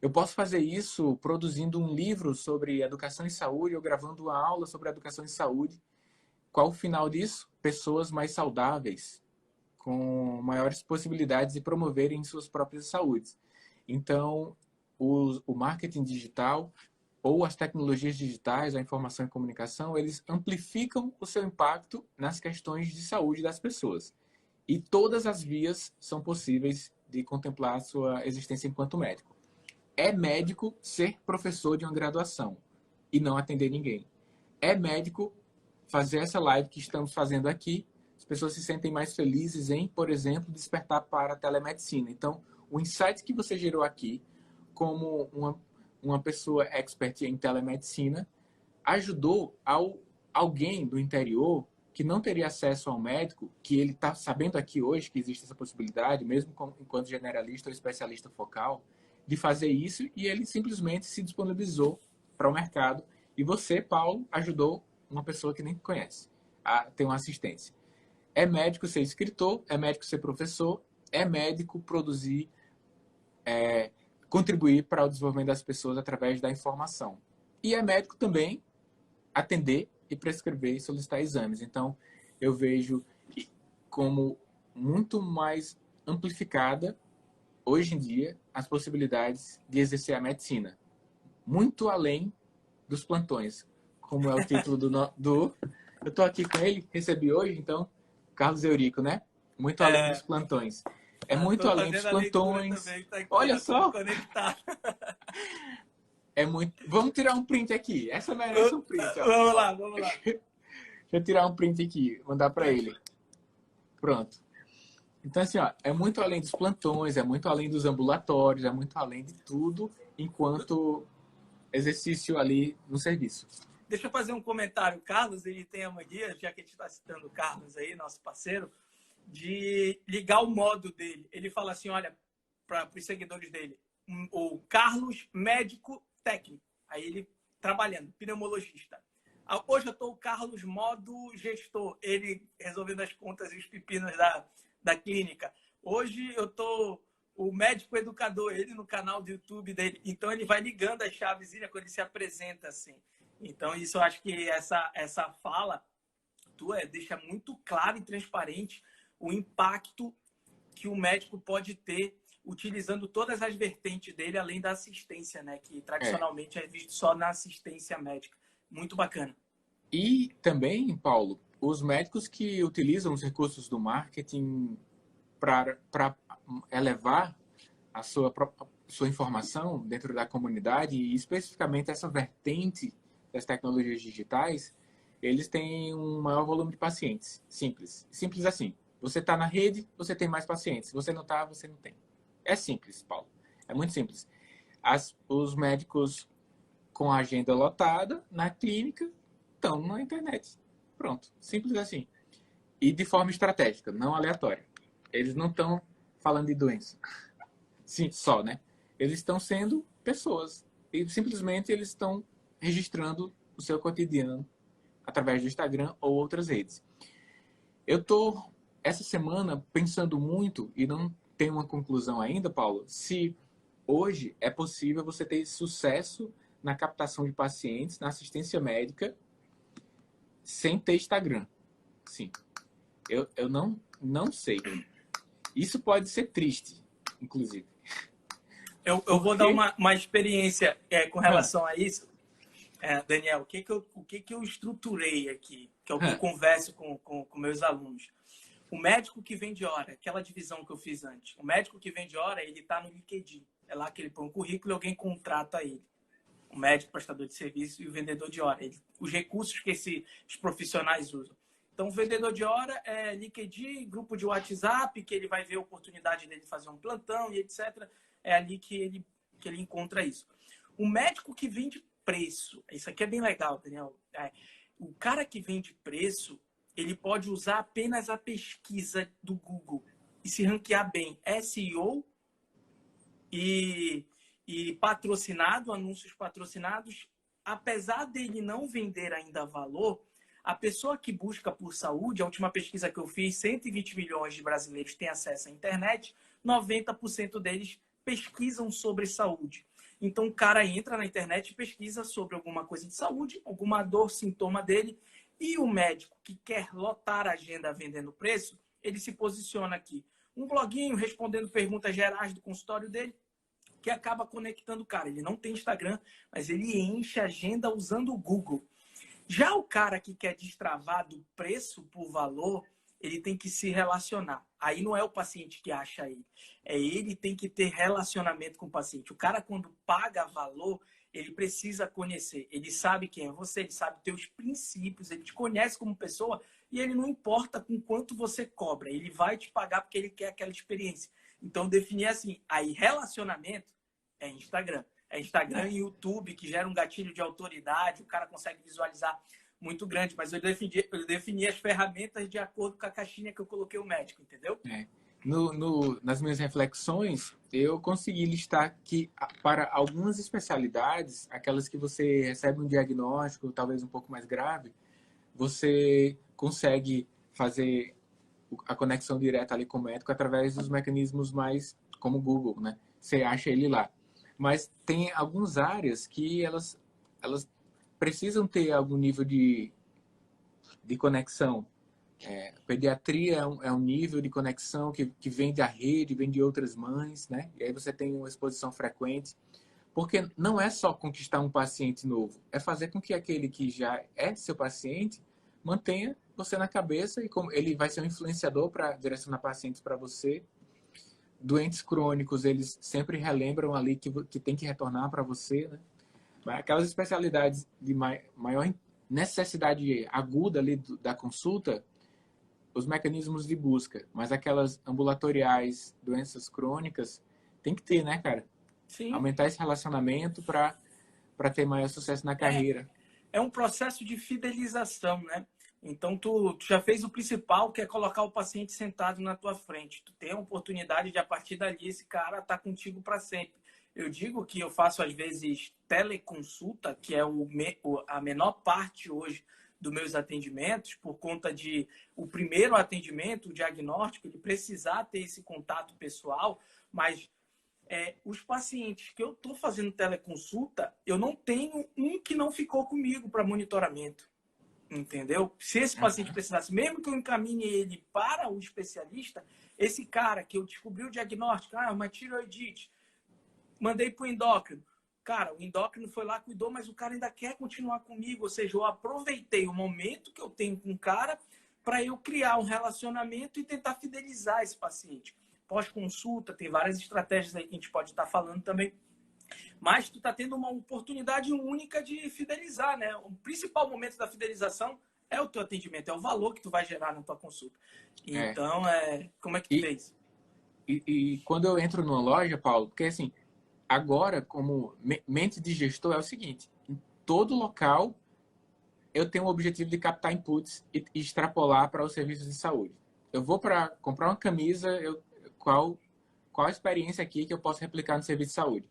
Eu posso fazer isso produzindo um livro sobre educação em saúde ou gravando uma aula sobre educação em saúde. Qual o final disso? Pessoas mais saudáveis, com maiores possibilidades de promoverem suas próprias saúdes. Então, o marketing digital ou as tecnologias digitais, a informação e comunicação, eles amplificam o seu impacto nas questões de saúde das pessoas. E todas as vias são possíveis de contemplar a sua existência enquanto médico. É médico ser professor de uma graduação e não atender ninguém. É médico fazer essa live que estamos fazendo aqui. As pessoas se sentem mais felizes em, por exemplo, despertar para a telemedicina. Então, o insight que você gerou aqui, como uma pessoa expert em telemedicina, ajudou alguém do interior que não teria acesso ao médico, que ele está sabendo aqui hoje que existe essa possibilidade, mesmo enquanto generalista ou especialista focal, de fazer isso, e ele simplesmente se disponibilizou para o mercado. E você, Paulo, ajudou uma pessoa que nem conhece a ter uma assistência. É médico ser escritor, é médico ser professor, é médico produzir, contribuir para o desenvolvimento das pessoas através da informação. E é médico também atender e prescrever e solicitar exames. Então, eu vejo como muito mais amplificada hoje em dia as possibilidades de exercer a medicina, muito além dos plantões, como é o título do eu estou aqui com ele, recebi hoje, então, Carlos Eurico, né? Muito além dos plantões. É muito além dos plantões. Também, tá aqui, olha só. Conectado. É muito. Vamos tirar um print aqui. Essa merece um print, ó. Vamos lá. Deixa eu tirar um print aqui, mandar para ele. Pronto. Então, assim, ó, é muito além dos plantões, é muito além dos ambulatórios, é muito além de tudo, enquanto exercício ali no serviço. Deixa eu fazer um comentário. O Carlos, ele tem a mania, já que a gente está citando o Carlos aí, nosso parceiro, de ligar o modo dele. Ele fala assim, olha, para os seguidores dele, o Carlos, médico técnico. Aí ele trabalhando, pneumologista. Hoje eu estou o Carlos modo gestor, ele resolvendo as contas e os pepinos da clínica. Hoje eu estou o médico educador, ele no canal do YouTube dele. Então ele vai ligando as chavezinhas quando ele se apresenta assim. Então isso eu acho que essa fala tua deixa muito claro e transparente o impacto que o médico pode ter utilizando todas as vertentes dele, além da assistência, né? Que tradicionalmente é visto só na assistência médica. Muito bacana. E também, Paulo, os médicos que utilizam os recursos do marketing para elevar a sua informação dentro da comunidade, e especificamente essa vertente das tecnologias digitais, eles têm um maior volume de pacientes. Simples. Simples assim. Você está na rede, você tem mais pacientes. Se você não está, você não tem. É simples, Paulo. É muito simples. Os médicos com a agenda lotada na clínica estão na internet. Pronto. Simples assim. E de forma estratégica, não aleatória. Eles não estão falando de doença. Sim, só, né? Eles estão sendo pessoas. E simplesmente eles estão registrando o seu cotidiano através do Instagram ou outras redes. Eu estou, essa semana, pensando muito, e não tenho uma conclusão ainda, Paulo, se hoje é possível você ter sucesso na captação de pacientes, na assistência médica, sem ter Instagram. Sim. Eu não sei. Isso pode ser triste, inclusive. Eu vou dar uma experiência com relação a isso. Daniel, o que eu estruturei aqui, que é o que eu converso com meus alunos. O médico que vende hora, aquela divisão que eu fiz antes. O médico que vende hora, ele está no LinkedIn. É lá que ele põe um currículo e alguém contrata ele. O médico, prestador de serviço e o vendedor de hora. Os recursos que esses profissionais usam. Então, o vendedor de hora é LinkedIn, grupo de WhatsApp, que ele vai ver a oportunidade dele fazer um plantão e etc. É ali que ele encontra isso. O médico que vende preço. Isso aqui é bem legal, Daniel. O cara que vende preço, ele pode usar apenas a pesquisa do Google e se ranquear bem. SEO e patrocinado, anúncios patrocinados. Apesar dele não vender ainda valor, a pessoa que busca por saúde, a última pesquisa que eu fiz, 120 milhões de brasileiros têm acesso à internet, 90% deles pesquisam sobre saúde. Então, o cara entra na internet e pesquisa sobre alguma coisa de saúde, alguma dor, sintoma dele, e o médico que quer lotar a agenda vendendo preço, ele se posiciona aqui. Um bloguinho respondendo perguntas gerais do consultório dele, que acaba conectando o cara. Ele não tem Instagram, mas ele enche a agenda usando o Google. Já o cara que quer destravar do preço por valor, ele tem que se relacionar. Aí não é o paciente que acha ele. É ele tem que ter relacionamento com o paciente. O cara, quando paga valor, ele precisa conhecer. Ele sabe quem é você, ele sabe teus princípios, ele te conhece como pessoa e ele não importa com quanto você cobra. Ele vai te pagar porque ele quer aquela experiência. Então, definir assim, aí relacionamento é Instagram. É Instagram e YouTube, que gera um gatilho de autoridade, o cara consegue visualizar muito grande, mas eu defini as ferramentas de acordo com a caixinha que eu coloquei o médico, entendeu? Nas minhas reflexões, eu consegui listar que para algumas especialidades, aquelas que você recebe um diagnóstico talvez um pouco mais grave, você consegue fazer a conexão direta ali com o médico através dos mecanismos mais como o Google, né? Você acha ele lá. Mas tem algumas áreas que elas precisam ter algum nível de conexão. Pediatria é um nível de conexão que vem da rede, vem de outras mães, né? E aí você tem uma exposição frequente. Porque não é só conquistar um paciente novo, é fazer com que aquele que já é seu paciente mantenha você na cabeça e como ele vai ser um influenciador para direcionar pacientes para você. Doentes crônicos, eles sempre relembram ali que tem que retornar para você, né? Aquelas especialidades de maior necessidade aguda ali da consulta, os mecanismos de busca, mas aquelas ambulatoriais, doenças crônicas, tem que ter, né, cara? Sim. Aumentar esse relacionamento para ter maior sucesso na carreira. É um processo de fidelização, né? Então, tu já fez o principal, que é colocar o paciente sentado na tua frente. Tu tem a oportunidade de, a partir dali, esse cara tá contigo para sempre. Eu digo que eu faço, às vezes, teleconsulta, que é a menor parte hoje dos meus atendimentos, por conta de o primeiro atendimento, o diagnóstico, ele precisar ter esse contato pessoal, mas os pacientes que eu estou fazendo teleconsulta, eu não tenho um que não ficou comigo para monitoramento. Entendeu? Se esse paciente precisasse, mesmo que eu encaminhe ele para o especialista, esse cara que eu descobri o diagnóstico, uma tiroidite, mandei para o endócrino. Cara, o endócrino foi lá, cuidou, mas o cara ainda quer continuar comigo. Ou seja, eu aproveitei o momento que eu tenho com o cara para eu criar um relacionamento e tentar fidelizar esse paciente. Pós-consulta, tem várias estratégias aí que a gente pode estar falando também. Mas tu está tendo uma oportunidade única de fidelizar, né? O principal momento da fidelização é o teu atendimento, é o valor que tu vai gerar na tua consulta. Então, como é que tu fez? E quando eu entro numa loja, Paulo, porque assim, agora, como mente de gestor, é o seguinte, em todo local eu tenho o objetivo de captar inputs e extrapolar para os serviços de saúde. Eu vou para comprar uma camisa, qual a experiência aqui que eu posso replicar no serviço de saúde?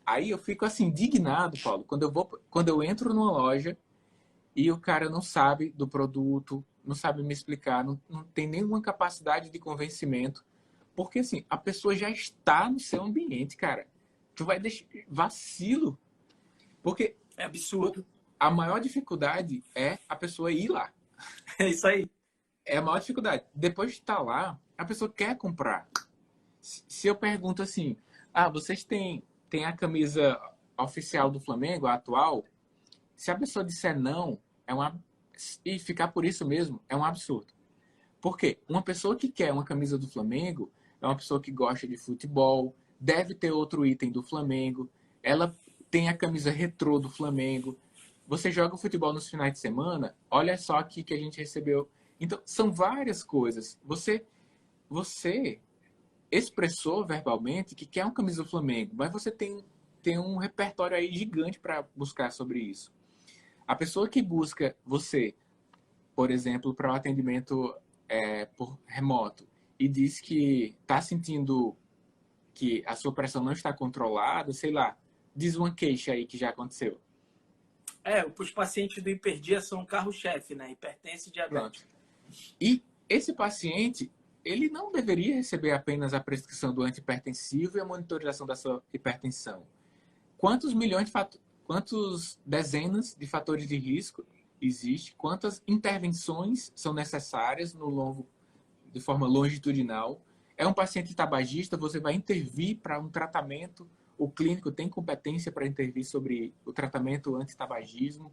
Aí eu fico assim, indignado, Paulo, quando eu entro numa loja e o cara não sabe do produto, não sabe me explicar, não tem nenhuma capacidade de convencimento. Porque assim, a pessoa já está no seu ambiente, cara. Tu vai deixar vacilo. Porque é absurdo. A maior dificuldade é a pessoa ir lá. É isso aí. É a maior dificuldade. Depois de estar lá, a pessoa quer comprar. Se eu pergunto assim, vocês têm a camisa oficial do Flamengo, a atual? Se a pessoa disser não, e ficar por isso mesmo, é um absurdo. Por quê? Uma pessoa que quer uma camisa do Flamengo é uma pessoa que gosta de futebol, deve ter outro item do Flamengo, ela tem a camisa retrô do Flamengo. Você joga futebol nos finais de semana, olha só aqui que a gente recebeu. Então, são várias coisas. Você expressou verbalmente que quer uma camisa do Flamengo, mas você tem um repertório aí gigante para buscar sobre isso. A pessoa que busca você, por exemplo, para o atendimento por remoto e diz que está sentindo que a sua pressão não está controlada, sei lá, diz uma queixa aí que já aconteceu. Os pacientes do hiperdia são carro-chefe, né? Hipertensa e diabetes. E esse paciente, ele não deveria receber apenas a prescrição do antihipertensivo e a monitorização da sua hipertensão. Quantos dezenas de fatores de risco existe? Quantas intervenções são necessárias de forma longitudinal? É um paciente tabagista, você vai intervir para um tratamento. O clínico tem competência para intervir sobre o tratamento antitabagismo.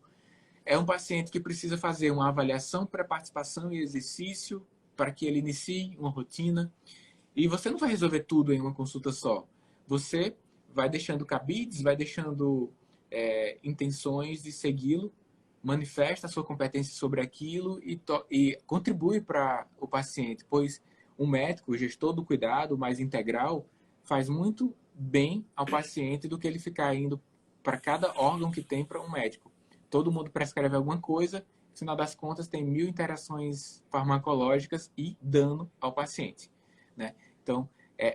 É um paciente que precisa fazer uma avaliação para participação e exercício para que ele inicie uma rotina. E você não vai resolver tudo em uma consulta só. Você vai deixando cabides, vai deixando intenções de segui-lo, manifesta a sua competência sobre aquilo e contribui para o paciente, pois o médico, o gestor do cuidado mais integral, faz muito bem ao paciente do que ele ficar indo para cada órgão que tem para um médico. Todo mundo prescreve alguma coisa, no final das contas tem 1000 interações farmacológicas e dano ao paciente, né? Então,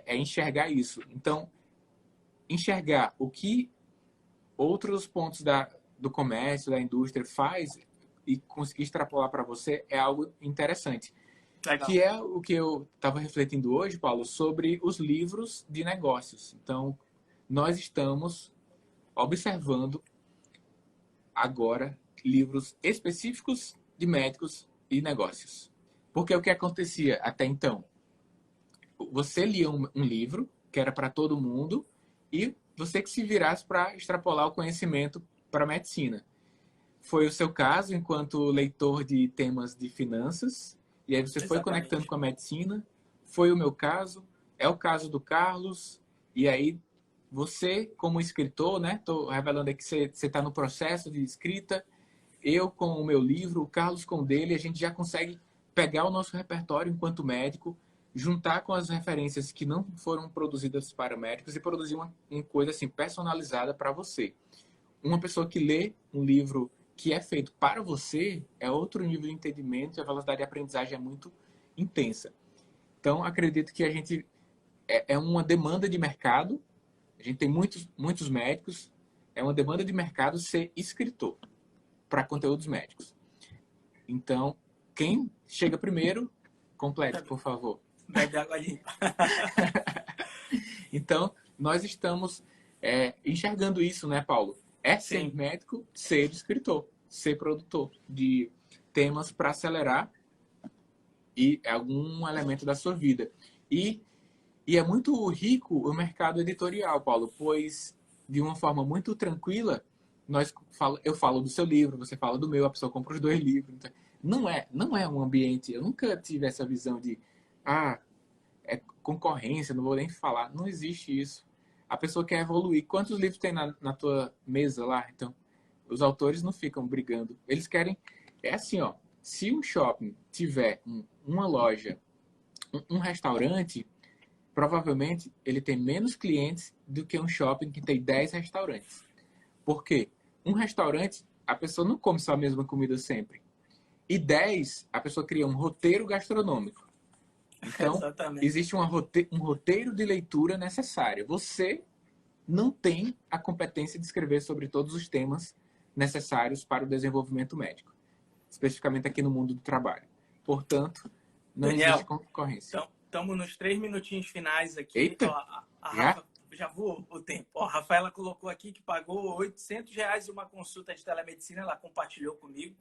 enxergar isso. Então, enxergar o que outros pontos do comércio, da indústria faz e conseguir extrapolar para você é algo interessante. Legal. Que é o que eu estava refletindo hoje, Paulo, sobre os livros de negócios. Então, nós estamos observando agora livros específicos de médicos e negócios. Porque o que acontecia até então? Você lia um livro que era para todo mundo e você que se virasse para extrapolar o conhecimento para a medicina. Foi o seu caso enquanto leitor de temas de finanças, e aí você foi conectando com a medicina. Foi o meu caso, é o caso do Carlos, e aí você, como escritor, né? Estou revelando aqui que você está no processo de escrita, eu com o meu livro, o Carlos com o dele, a gente já consegue pegar o nosso repertório enquanto médico, juntar com as referências que não foram produzidas para médicos e produzir uma coisa assim personalizada para você. Uma pessoa que lê um livro que é feito para você é outro nível de entendimento e a velocidade de aprendizagem é muito intensa. Então, acredito que a gente é uma demanda de mercado. A gente tem muitos médicos. É uma demanda de mercado ser escritor para conteúdos médicos. Então, quem chega primeiro, complete, por favor. Bebe água limpa. Então, nós estamos enxergando isso, né, Paulo? É ser Sim. médico, ser escritor, ser produtor de temas para acelerar e algum elemento da sua vida. E é muito rico o mercado editorial, Paulo, pois de uma forma muito tranquila, eu falo do seu livro, você fala do meu, a pessoa compra os dois livros. Então, não é um ambiente, eu nunca tive essa visão de, é concorrência, não vou nem falar. Não existe isso. A pessoa quer evoluir. Quantos livros tem na tua mesa lá? Então, os autores não ficam brigando. Eles querem... É assim, ó. Se um shopping tiver uma loja, um restaurante, provavelmente ele tem menos clientes do que um shopping que tem 10 restaurantes. Por quê? Um restaurante, a pessoa não come só a mesma comida sempre. E 10, a pessoa cria um roteiro gastronômico. Então, Exatamente. existe um roteiro de leitura necessário. Você não tem a competência de escrever sobre todos os temas necessários para o desenvolvimento médico, especificamente aqui no mundo do trabalho. Portanto, não existe Daniel, concorrência. estamos nos 3 minutinhos finais aqui. Eita! Ó, a Já? Rafa, já voou o tempo. Ó, a Rafaela colocou aqui que pagou R$ 800 em uma consulta de telemedicina, ela compartilhou comigo.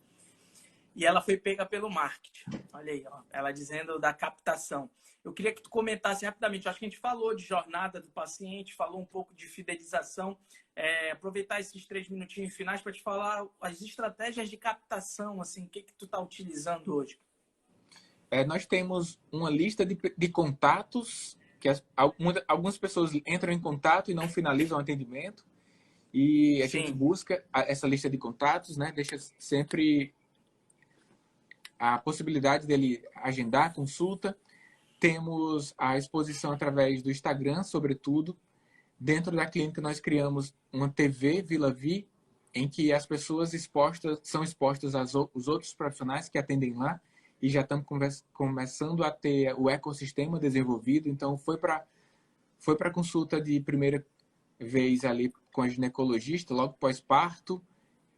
E ela foi pega pelo marketing. Olha aí, ó, ela dizendo da captação. Eu queria que tu comentasse rapidamente. Eu acho que a gente falou de jornada do paciente, falou um pouco de fidelização. Aproveitar esses 3 minutinhos finais para te falar as estratégias de captação, assim, o que tu está utilizando hoje. Nós temos uma lista de contatos que algumas pessoas entram em contato e não finalizam o atendimento. E a gente busca essa lista de contatos, né? Deixa sempre a possibilidade dele agendar a consulta. Temos a exposição através do Instagram, sobretudo. Dentro da clínica, nós criamos uma TV Vila Vi, em que as pessoas são expostas aos outros profissionais que atendem lá, e já estamos começando a ter o ecossistema desenvolvido. Então, foi para consulta de primeira vez ali com a ginecologista, logo pós-parto,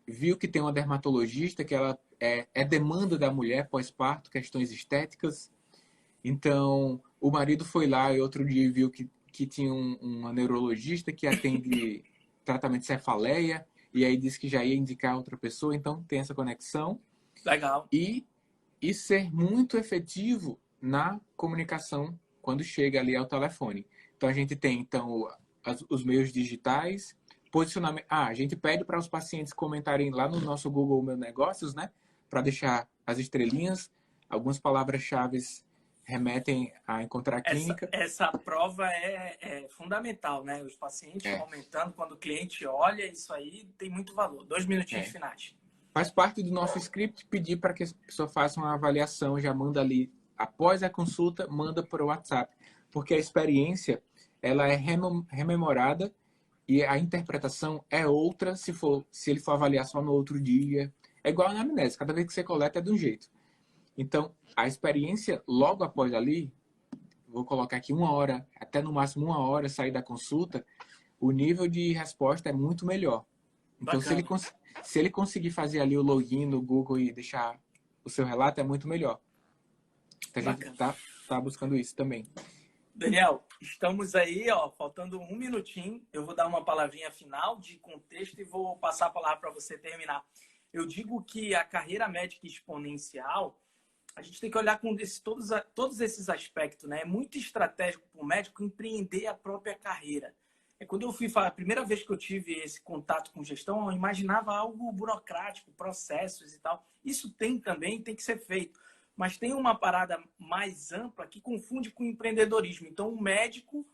viu que tem uma dermatologista, que ela é demanda da mulher pós-parto, questões estéticas. Então, o marido foi lá e outro dia viu que tinha uma neurologista que atende tratamento de cefaleia, e aí disse que já ia indicar outra pessoa. Então, tem essa conexão. Legal. E ser muito efetivo na comunicação quando chega ali ao telefone. Então, a gente tem os meios digitais, posicionamento. A gente pede para os pacientes comentarem lá no nosso Google Meu Negócios, né? Para deixar as estrelinhas, algumas palavras-chave remetem a encontrar a clínica. Essa prova é fundamental, né? Os pacientes comentando, quando o cliente olha, isso aí tem muito valor. 2 minutinhos finais. Faz parte do nosso script pedir para que a pessoa faça uma avaliação, já manda ali, após a consulta, manda para o WhatsApp. Porque a experiência, ela é rememorada e a interpretação é outra se ele for avaliar só no outro dia. É igual a anamnese, cada vez que você coleta é de um jeito. Então, a experiência logo após ali, vou colocar aqui 1 hora, até no máximo 1 hora sair da consulta, o nível de resposta é muito melhor. Então, se ele conseguir fazer ali o login no Google e deixar o seu relato, é muito melhor. Então, a gente tá buscando isso também. Daniel, estamos aí, ó, faltando 1 minutinho. Eu vou dar uma palavrinha final de contexto e vou passar a palavra para você terminar. Eu digo que a carreira médica exponencial, a gente tem que olhar com todos esses aspectos, né? É muito estratégico para o médico empreender a própria carreira. Quando eu fui falar, a primeira vez que eu tive esse contato com gestão, eu imaginava algo burocrático, processos e tal. Isso tem que ser feito. Mas tem uma parada mais ampla que confunde com empreendedorismo. Então, o médico,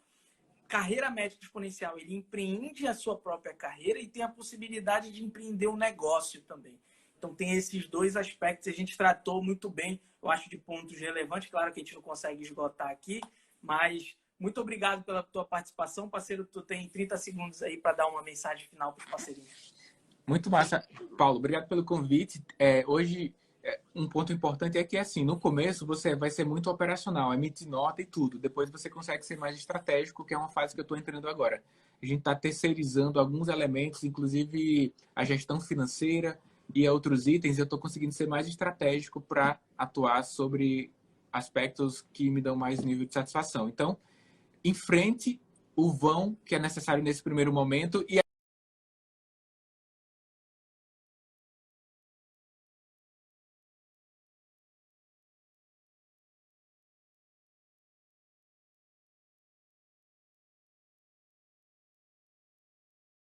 carreira médica exponencial, ele empreende a sua própria carreira e tem a possibilidade de empreender um negócio também. Então, tem esses 2 aspectos. A gente tratou muito bem, eu acho, de pontos relevantes. Claro que a gente não consegue esgotar aqui, mas muito obrigado pela tua participação. Parceiro, tu tem 30 segundos aí para dar uma mensagem final para os parceirinhos. Muito massa. Paulo, obrigado pelo convite. Hoje, um ponto importante é que, assim, no começo você vai ser muito operacional, emitir nota e tudo. Depois você consegue ser mais estratégico, que é uma fase que eu estou entrando agora. A gente está terceirizando alguns elementos, inclusive a gestão financeira, e a outros itens, eu estou conseguindo ser mais estratégico para atuar sobre aspectos que me dão mais nível de satisfação. Então, enfrente o vão que é necessário nesse primeiro momento e